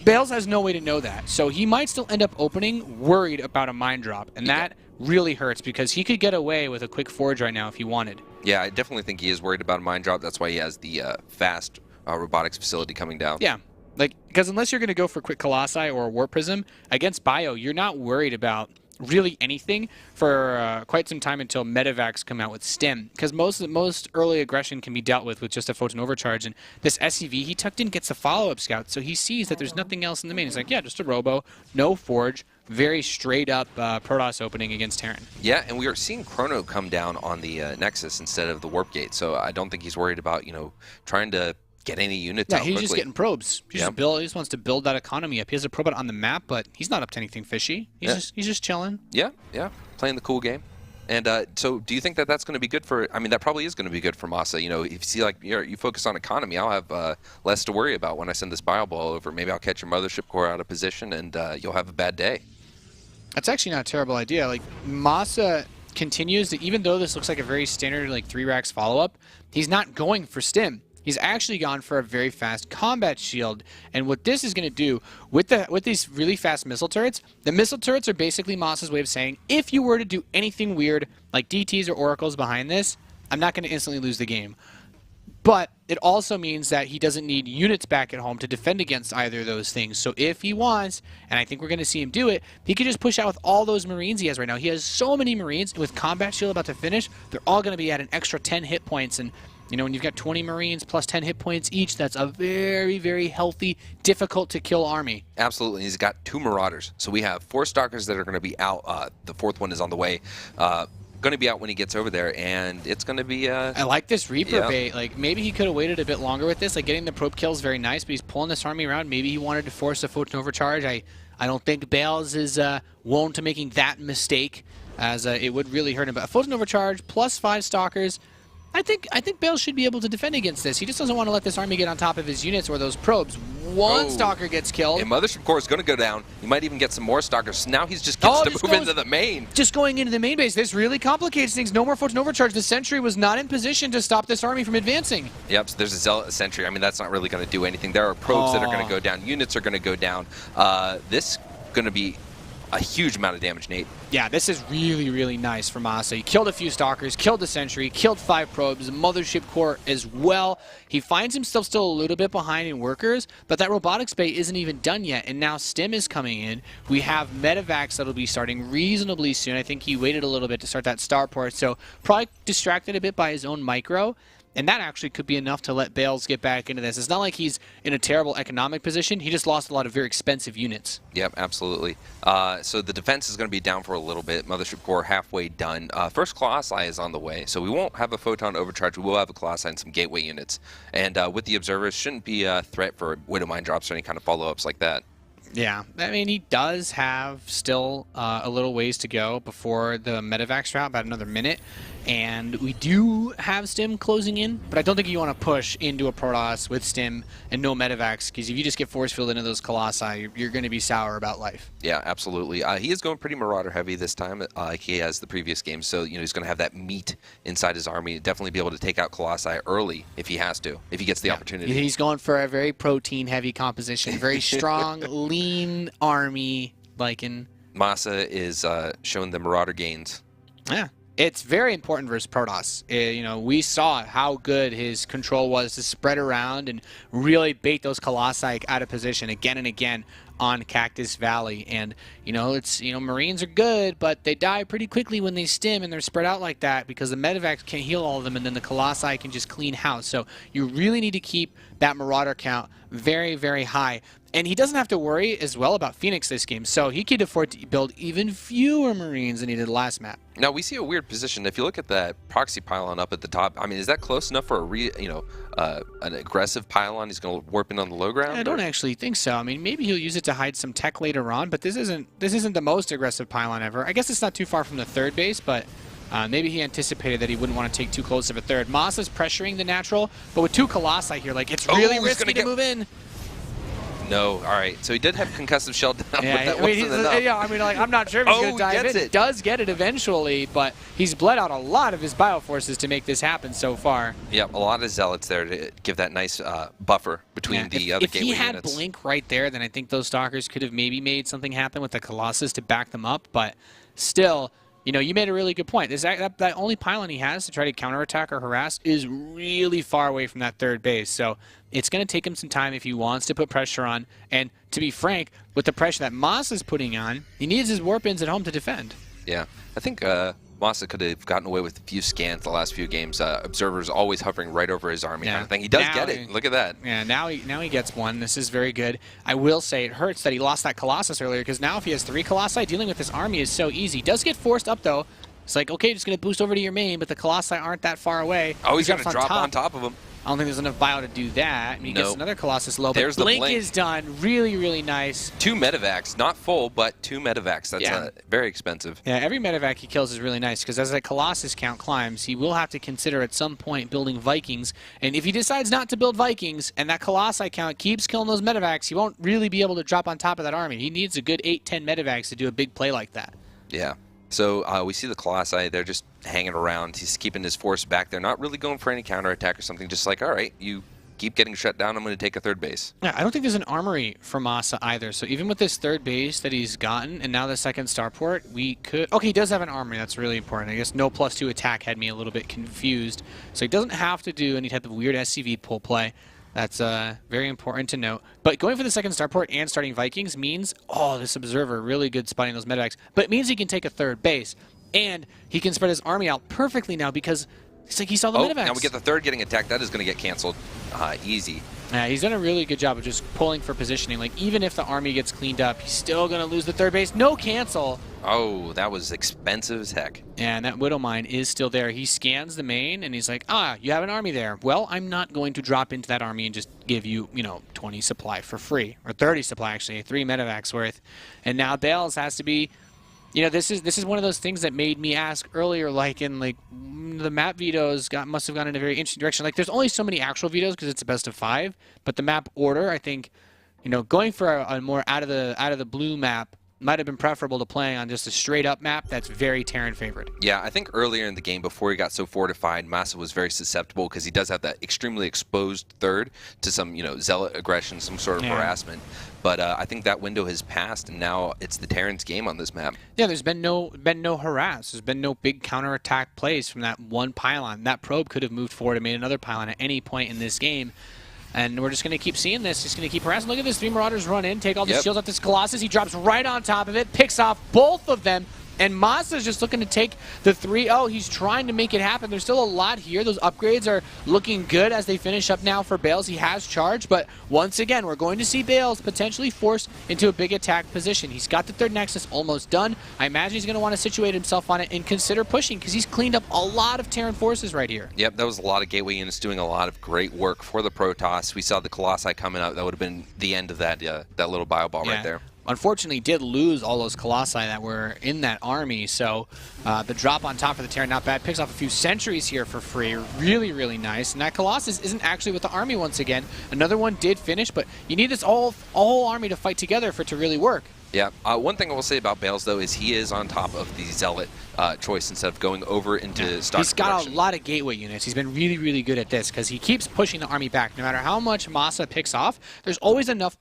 [SPEAKER 1] Bales has no way to know that, so he might still end up opening worried about a mine drop, and that really hurts because he could get away with a quick forge right now if he wanted.
[SPEAKER 2] Yeah, I definitely think he is worried about a mine drop. That's why he has the fast robotics facility coming down.
[SPEAKER 1] Yeah, like, because unless you're going to go for quick Colossi or a Warp Prism, against Bio, you're not worried about really anything for quite some time until Medivacs come out with Stim, because most early aggression can be dealt with just a Photon Overcharge, and this SCV he tucked in gets a follow-up scout, so he sees that there's nothing else in the main. He's like, yeah, just a Robo, no Forge, very straight-up Protoss opening against Terran.
[SPEAKER 2] Yeah, and we are seeing Chrono come down on the Nexus instead of the Warp Gate, so I don't think he's worried about, trying to get any units out quickly.
[SPEAKER 1] He's just getting probes. He just wants to build that economy up. He has a probe on the map, but he's not up to anything fishy. He's just chilling.
[SPEAKER 2] Yeah, playing the cool game. And so, do you think that that's going to be good for? I mean, that probably is going to be good for Masa. If you see like you focus on economy, I'll have less to worry about when I send this bio ball over. Maybe I'll catch your Mothership Core out of position, and you'll have a bad day.
[SPEAKER 1] That's actually not a terrible idea. Like Masa continues to, even though this looks like a very standard like 3 racks follow up, he's not going for Stim. He's actually gone for a very fast combat shield, and what this is going to do with these really fast missile turrets, the missile turrets are basically Masa's way of saying, if you were to do anything weird, like DTs or Oracles behind this, I'm not going to instantly lose the game. But it also means that he doesn't need units back at home to defend against either of those things. So if he wants, and I think we're going to see him do it, he could just push out with all those Marines he has right now. He has so many Marines, with Combat Shield about to finish, they're all going to be at an extra 10 hit points, and when you've got 20 Marines plus 10 hit points each, that's a very, very healthy, difficult-to-kill army.
[SPEAKER 2] Absolutely. He's got 2 Marauders. So we have 4 Stalkers that are going to be out. The 4th one is on the way. Going to be out when he gets over there, and it's going to be...
[SPEAKER 1] I like this Reaper bait. Like, maybe he could have waited a bit longer with this. Like, getting the probe kill is very nice, but he's pulling this army around. Maybe he wanted to force a Photon Overcharge. I don't think Bales is wont to making that mistake, as it would really hurt him. But a Photon Overcharge plus 5 Stalkers... I think Bales should be able to defend against this. He just doesn't want to let this army get on top of his units or those probes. One Stalker gets killed.
[SPEAKER 2] And Mothership Core is going to go down. He might even get some more Stalkers. So now he's just gets to move into the main.
[SPEAKER 1] Just going into the main base. This really complicates things. No more Photon Overcharge. The Sentry was not in position to stop this army from advancing.
[SPEAKER 2] Yep, so there's a Zealot Sentry. I mean, that's not really going to do anything. There are probes that are going to go down. Units are going to go down. This is going to be a huge amount of damage, Nate.
[SPEAKER 1] Yeah, this is really, really nice for Masa. He killed a few Stalkers, killed the Sentry, killed 5 probes, the Mothership Core as well. He finds himself still a little bit behind in workers, but that robotics bay isn't even done yet, and now Stim is coming in. We have Medivacs that'll be starting reasonably soon. I think he waited a little bit to start that starport, so probably distracted a bit by his own micro. And that actually could be enough to let Bales get back into this. It's not like he's in a terrible economic position. He just lost a lot of very expensive units.
[SPEAKER 2] Yep, absolutely. So the defense is going to be down for a little bit. Mothership Core halfway done. First Colossi is on the way. So we won't have a Photon Overcharge. We will have a Colossi and some Gateway units. And with the Observers, shouldn't be a threat for Widow Mine drops or any kind of follow-ups like that.
[SPEAKER 1] Yeah, I mean, he does have still a little ways to go before the Medivacs route, about another minute. And we do have Stim closing in, but I don't think you want to push into a Protoss with Stim and no Medivacs, because if you just get force fielded into those Colossi, you're going to be sour about life.
[SPEAKER 2] Yeah, absolutely. He is going pretty Marauder heavy this time, like he has the previous game. So, he's going to have that meat inside his army, definitely be able to take out Colossi early if he has to, if he gets the opportunity.
[SPEAKER 1] He's going for a very protein-heavy composition, very strong, lean army, like in...
[SPEAKER 2] Masa is showing the Marauder gains.
[SPEAKER 1] Yeah. It's very important versus Protoss. We saw how good his control was to spread around and really bait those Colossi out of position again and again on Cactus Valley. And, Marines are good, but they die pretty quickly when they stim and they're spread out like that because the Medivacs can't heal all of them and then the Colossi can just clean house. So you really need to keep that Marauder count very, very high. And he doesn't have to worry as well about Phoenix this game, so he could afford to build even fewer Marines than he did last map.
[SPEAKER 2] Now, we see a weird position. If you look at that proxy pylon up at the top, I mean, is that close enough for an aggressive pylon? He's going to warp in on the low ground?
[SPEAKER 1] I don't actually think so. I mean, maybe he'll use it to hide some tech later on, but this isn't the most aggressive pylon ever. I guess it's not too far from the third base, but maybe he anticipated that he wouldn't want to take too close of a third. Masa's pressuring the natural, but with 2 Colossi here, like, it's really risky to move in.
[SPEAKER 2] No, all right. So he did have concussive shell down, but that
[SPEAKER 1] I mean,
[SPEAKER 2] wasn't enough.
[SPEAKER 1] Yeah, I mean, like, I'm not sure if he's going to dive in. He does get it eventually, but he's bled out a lot of his bioforces to make this happen so far.
[SPEAKER 2] Yep, a lot of zealots there to give that nice buffer between the other gateway units.
[SPEAKER 1] If he had Blink right there, then I think those Stalkers could have maybe made something happen with the Colossus to back them up, but still... You know, you made a really good point. That only pylon he has to try to counterattack or harass is really far away from that third base. So it's going to take him some time if he wants to put pressure on. And to be frank, with the pressure that Moss is putting on, he needs his warp-ins at home to defend.
[SPEAKER 2] Yeah, I think Massa could have gotten away with a few scans the last few games. Observers always hovering right over his army kind of thing. He does get it. Look at that.
[SPEAKER 1] Yeah, now he gets one. This is very good. I will say it hurts that he lost that Colossus earlier, because now if he has 3 Colossi, dealing with this army is so easy. He does get forced up, though. It's like, okay, just going to boost over to your main, but the Colossi aren't that far away.
[SPEAKER 2] Oh, he's going to drop on top of him.
[SPEAKER 1] I don't think there's enough bio to do that. I mean, he gets another Colossus low, but Blink is done. Really, really nice.
[SPEAKER 2] 2 medevacs, not full, but 2 medevacs. That's very expensive.
[SPEAKER 1] Yeah, every medevac he kills is really nice, because as that Colossus count climbs, he will have to consider at some point building Vikings. And if he decides not to build Vikings, and that Colossi count keeps killing those medevacs, he won't really be able to drop on top of that army. He needs a good 8-10 medevacs to do a big play like that.
[SPEAKER 2] Yeah. So we see the Colossi, they're just hanging around. He's keeping his force back. They're not really going for any counterattack or something, just like, all right, you keep getting shut down, I'm going to take a third base.
[SPEAKER 1] Yeah, I don't think there's an armory for Masa either. So even with this third base that he's gotten, and now the second starport, we could... Okay, he does have an armory. That's really important. I guess no +2 attack had me a little bit confused. So he doesn't have to do any type of weird SCV pull play. That's very important to note. But going for the second starport and starting Vikings means, oh, this Observer, really good spotting those medevacs. But it means he can take a third base. And he can spread his army out perfectly now because it's like he saw the medevacs.
[SPEAKER 2] Now we get the third getting attacked. That is going to get canceled easy.
[SPEAKER 1] Yeah, he's done a really good job of just pulling for positioning. Like, even if the army gets cleaned up, he's still going to lose the third base. No cancel.
[SPEAKER 2] Oh, that was expensive as heck.
[SPEAKER 1] Yeah, and that Widow Mine is still there. He scans the main, and he's like, you have an army there. Well, I'm not going to drop into that army and just give you, 20 supply for free. Or 30 supply, actually. 3 medevacs worth. And now Bales has to be... this is one of those things that made me ask earlier, the map vetoes must have gone in a very interesting direction. Like, there's only so many actual vetoes because it's a best of 5, but the map order, I think, going for a more out of the blue map might have been preferable to playing on just a straight up map that's very Terran favored.
[SPEAKER 2] Yeah, I think earlier in the game, before he got so fortified, Massa was very susceptible because he does have that extremely exposed third to some, zealot aggression, some sort of harassment. But I think that window has passed, and now it's the Terran's game on this map.
[SPEAKER 1] Yeah, there's been no harass. There's been no big counterattack plays from that one pylon. That probe could have moved forward and made another pylon at any point in this game. And we're just going to keep seeing this. Just going to keep harassing. Look at this. 3 Marauders run in, take all the shields off this Colossus. He drops right on top of it, picks off both of them. And Masa's just looking to take the 3. Oh, he's trying to make it happen. There's still a lot here. Those upgrades are looking good as they finish up now for Bales. He has charge, but once again, we're going to see Bales potentially forced into a big attack position. He's got the 3rd Nexus almost done. I imagine he's going to want to situate himself on it and consider pushing because he's cleaned up a lot of Terran forces right here.
[SPEAKER 2] Yep, that was a lot of gateway units doing a lot of great work for the Protoss. We saw the Colossi coming out. That would have been the end of that little bio ball right there.
[SPEAKER 1] Unfortunately, did lose all those Colossi that were in that army, so the drop on top of the Terran, not bad. Picks off a few sentries here for free. Really, really nice. And that Colossus isn't actually with the army once again. Another one did finish, but you need this whole army to fight together for it to really work.
[SPEAKER 2] Yeah, one thing I will say about Bales, though, is he is on top of the Zealot choice instead of going over into stock
[SPEAKER 1] He's got
[SPEAKER 2] production.
[SPEAKER 1] A lot of gateway units. He's been really, really good at this because he keeps pushing the army back. No matter how much Masa picks off, there's always enough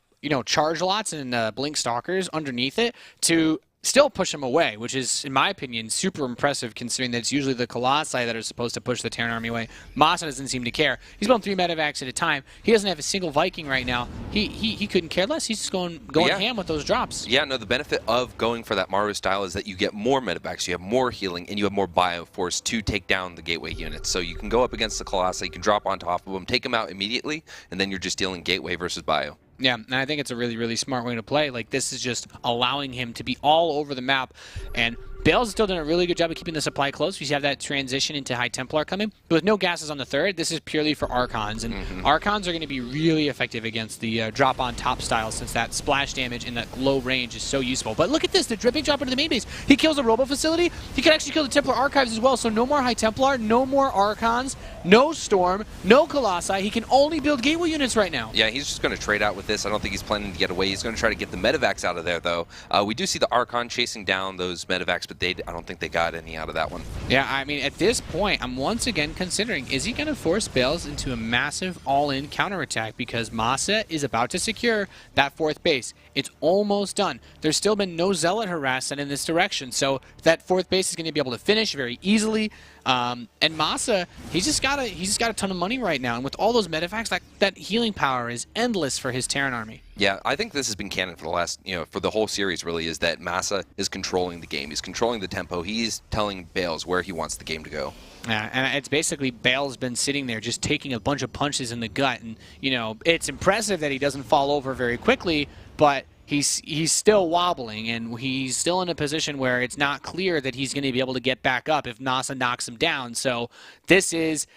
[SPEAKER 1] charge lots and Blink Stalkers underneath it to still push him away, which is, in my opinion, super impressive considering that it's usually the Colossi that are supposed to push the Terran army away. Masa doesn't seem to care. He's building 3 medevacs at a time. He doesn't have a single Viking right now. He couldn't care less. He's just going ham with those drops.
[SPEAKER 2] Yeah, no, the benefit of going for that Maru style is that you get more medevacs, you have more healing, and you have more bioforce to take down the gateway units. So you can go up against the Colossi, you can drop on top of them, take them out immediately, and then you're just dealing gateway versus bio.
[SPEAKER 1] Yeah, and I think it's a really, really smart way to play. Like, this is just allowing him to be all over the map. And Bale's still done a really good job of keeping the supply close. You have that transition into High Templar coming. But with no gases on the third, this is purely for Archons. And Archons are going to be really effective against the drop-on-top style since that splash damage in that low range is so useful. But look at this, the dripping drop into the main base. He kills a Robo Facility. He can actually kill the Templar Archives as well. So no more High Templar, no more Archons, no Storm, no Colossi. He can only build gateway units right now.
[SPEAKER 2] Yeah, he's just going to trade out with this. I don't think he's planning to get away. He's going to try to get the medevacs out of there, though. We do see the Archon chasing down those medevacs, but I don't think they got any out of that one.
[SPEAKER 1] Yeah, I mean, at this point, I'm once again considering, is he going to force Bales into a massive all-in counterattack? Because Masa is about to secure that 4th base. It's almost done. There's still been no Zealot harassment in this direction, so that 4th base is going to be able to finish very easily. And Masa, he's just got a ton of money right now, and with all those medevacs, that healing power is endless for his Terran army.
[SPEAKER 2] Yeah, I think this has been canon for the last, for the whole series really, is that Masa is controlling the game. He's controlling the tempo. He's telling Bales where he wants the game to go.
[SPEAKER 1] Yeah, and it's basically Bale's been sitting there just taking a bunch of punches in the gut, and it's impressive that he doesn't fall over very quickly, but he's still wobbling, and he's still in a position where it's not clear that he's going to be able to get back up if Nasa knocks him down. So this is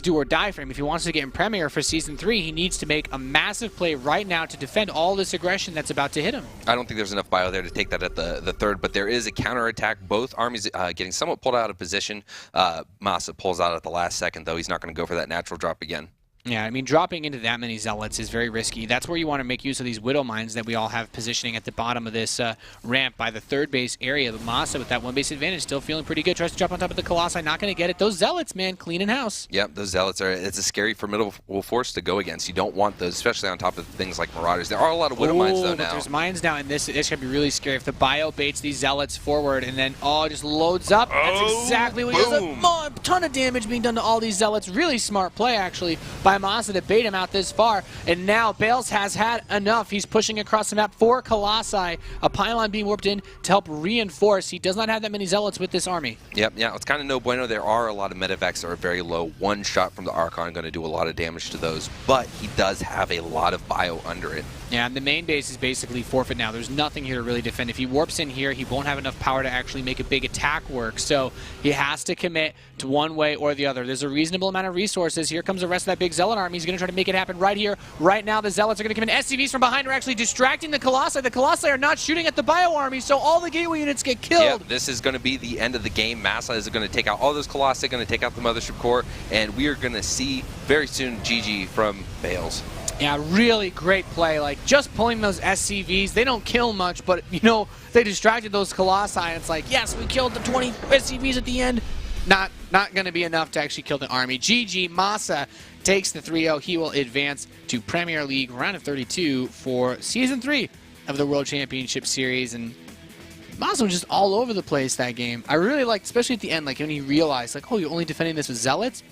[SPEAKER 1] do or die for him. If he wants to get in Premier for Season 3, he needs to make a massive play right now to defend all this aggression that's about to hit him.
[SPEAKER 2] I don't think there's enough bio there to take that at the third, but there is a counterattack. Both armies getting somewhat pulled out of position. Masa pulls out at the last second, though. He's not going to go for that natural drop again.
[SPEAKER 1] Yeah, I mean, dropping into that many Zealots is very risky. That's where you want to make use of these Widow Mines that we all have positioning at the bottom of this ramp by the 3rd base area. But Masa, with that 1 base advantage, still feeling pretty good. Tries to drop on top of the Colossi, not going to get it. Those Zealots, man, cleaning house.
[SPEAKER 2] Yep, those Zealots it's a scary, formidable force to go against. You don't want those, especially on top of things like Marauders. There are a lot of Widow Mines, though,
[SPEAKER 1] but
[SPEAKER 2] now.
[SPEAKER 1] There's mines now, and this should be really scary. If the bio baits these Zealots forward and then, just loads up. That's exactly what he does. A ton of damage being done to all these Zealots. Really smart play, actually, by Masa to bait him out this far, and now Bales has had enough. He's pushing across the map for Colossi, a pylon being warped in to help reinforce. He does not have that many Zealots with this army.
[SPEAKER 2] Yep, yeah, it's kind of no bueno. There are a lot of medevacs that are very low. One shot from the Archon going to do a lot of damage to those, but he does have a lot of bio under it.
[SPEAKER 1] Yeah, and the main base is basically forfeit now. There's nothing here to really defend. If he warps in here, he won't have enough power to actually make a big attack work, so he has to commit to one way or the other. There's a reasonable amount of resources. Here comes the rest of that big Zealot army. He's going to try to make it happen right here, right now. The Zealots are going to come in. SCVs from behind are actually distracting the Colossi. The Colossi are not shooting at the bio army, so all the gateway units get killed.
[SPEAKER 2] Yeah, this is going to be the end of the game. Masa is going to take out all those Colossi, going to take out the Mothership Core, and we are going to see very soon GG from Bales.
[SPEAKER 1] Yeah, really great play. Like, just pulling those SCVs, they don't kill much, but, they distracted those Colossi, and it's like, yes, we killed the 20 SCVs at the end. Not going to be enough to actually kill the army. GG, Masa takes the 3-0. He will advance to Premier League round of 32 for Season 3 of the World Championship Series, and Masa was just all over the place that game. I really liked, especially at the end, like when he realized, like, oh, you're only defending this with Zealots?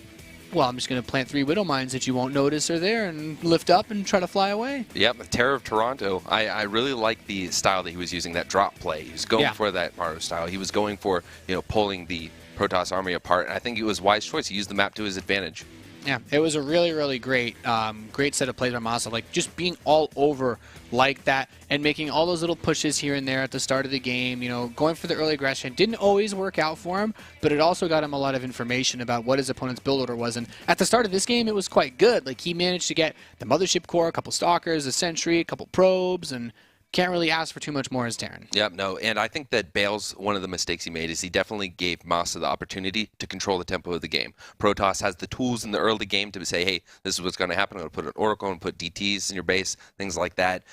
[SPEAKER 1] Well, I'm just going to plant 3 Widow Mines that you won't notice are there and lift up and try to fly away.
[SPEAKER 2] Yep, Terror of Toronto. I really like the style that he was using, that drop play. He was going for that Mario style. He was going for, pulling the Protoss army apart, and I think it was a wise choice. He used the map to his advantage. Yeah,
[SPEAKER 1] it was a really, really great set of plays by Masa. Like, just being all over like that and making all those little pushes here and there at the start of the game, going for the early aggression. Didn't always work out for him, but it also got him a lot of information about what his opponent's build order was. And at the start of this game, it was quite good. Like, he managed to get the Mothership Core, a couple Stalkers, a Sentry, a couple Probes, and can't really ask for too much more as Terran.
[SPEAKER 2] Yep, no, and I think that Bales, one of the mistakes he made is he definitely gave Masa the opportunity to control the tempo of the game. Protoss has the tools in the early game to say, hey, this is what's going to happen. I'm going to put an Oracle and put DTs in your base, things like that.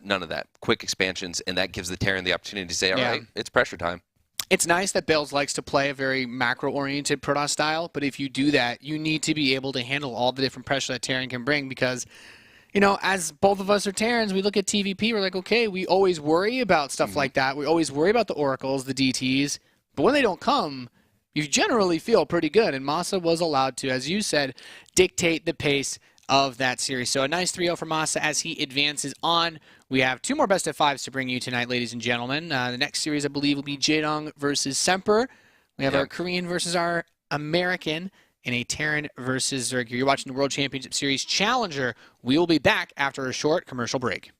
[SPEAKER 2] None of that. Quick expansions, and that gives the Terran the opportunity to say, all right, it's pressure time.
[SPEAKER 1] It's nice that Bales likes to play a very macro-oriented Protoss style, but if you do that, you need to be able to handle all the different pressure that Terran can bring, because you know, as both of us are Terrans, we look at TVP, we're like, okay, we always worry about stuff like that. We always worry about the Oracles, the DTs, but when they don't come, you generally feel pretty good. And Masa was allowed to, as you said, dictate the pace of that series. So a nice 3-0 for Masa as he advances on. We have 2 more best of 5s to bring you tonight, ladies and gentlemen. The next series, I believe, will be Jaedong versus Semper. We have our Korean versus our American, and a Terran versus Zerg. You're watching the World Championship Series Challenger. We will be back after a short commercial break.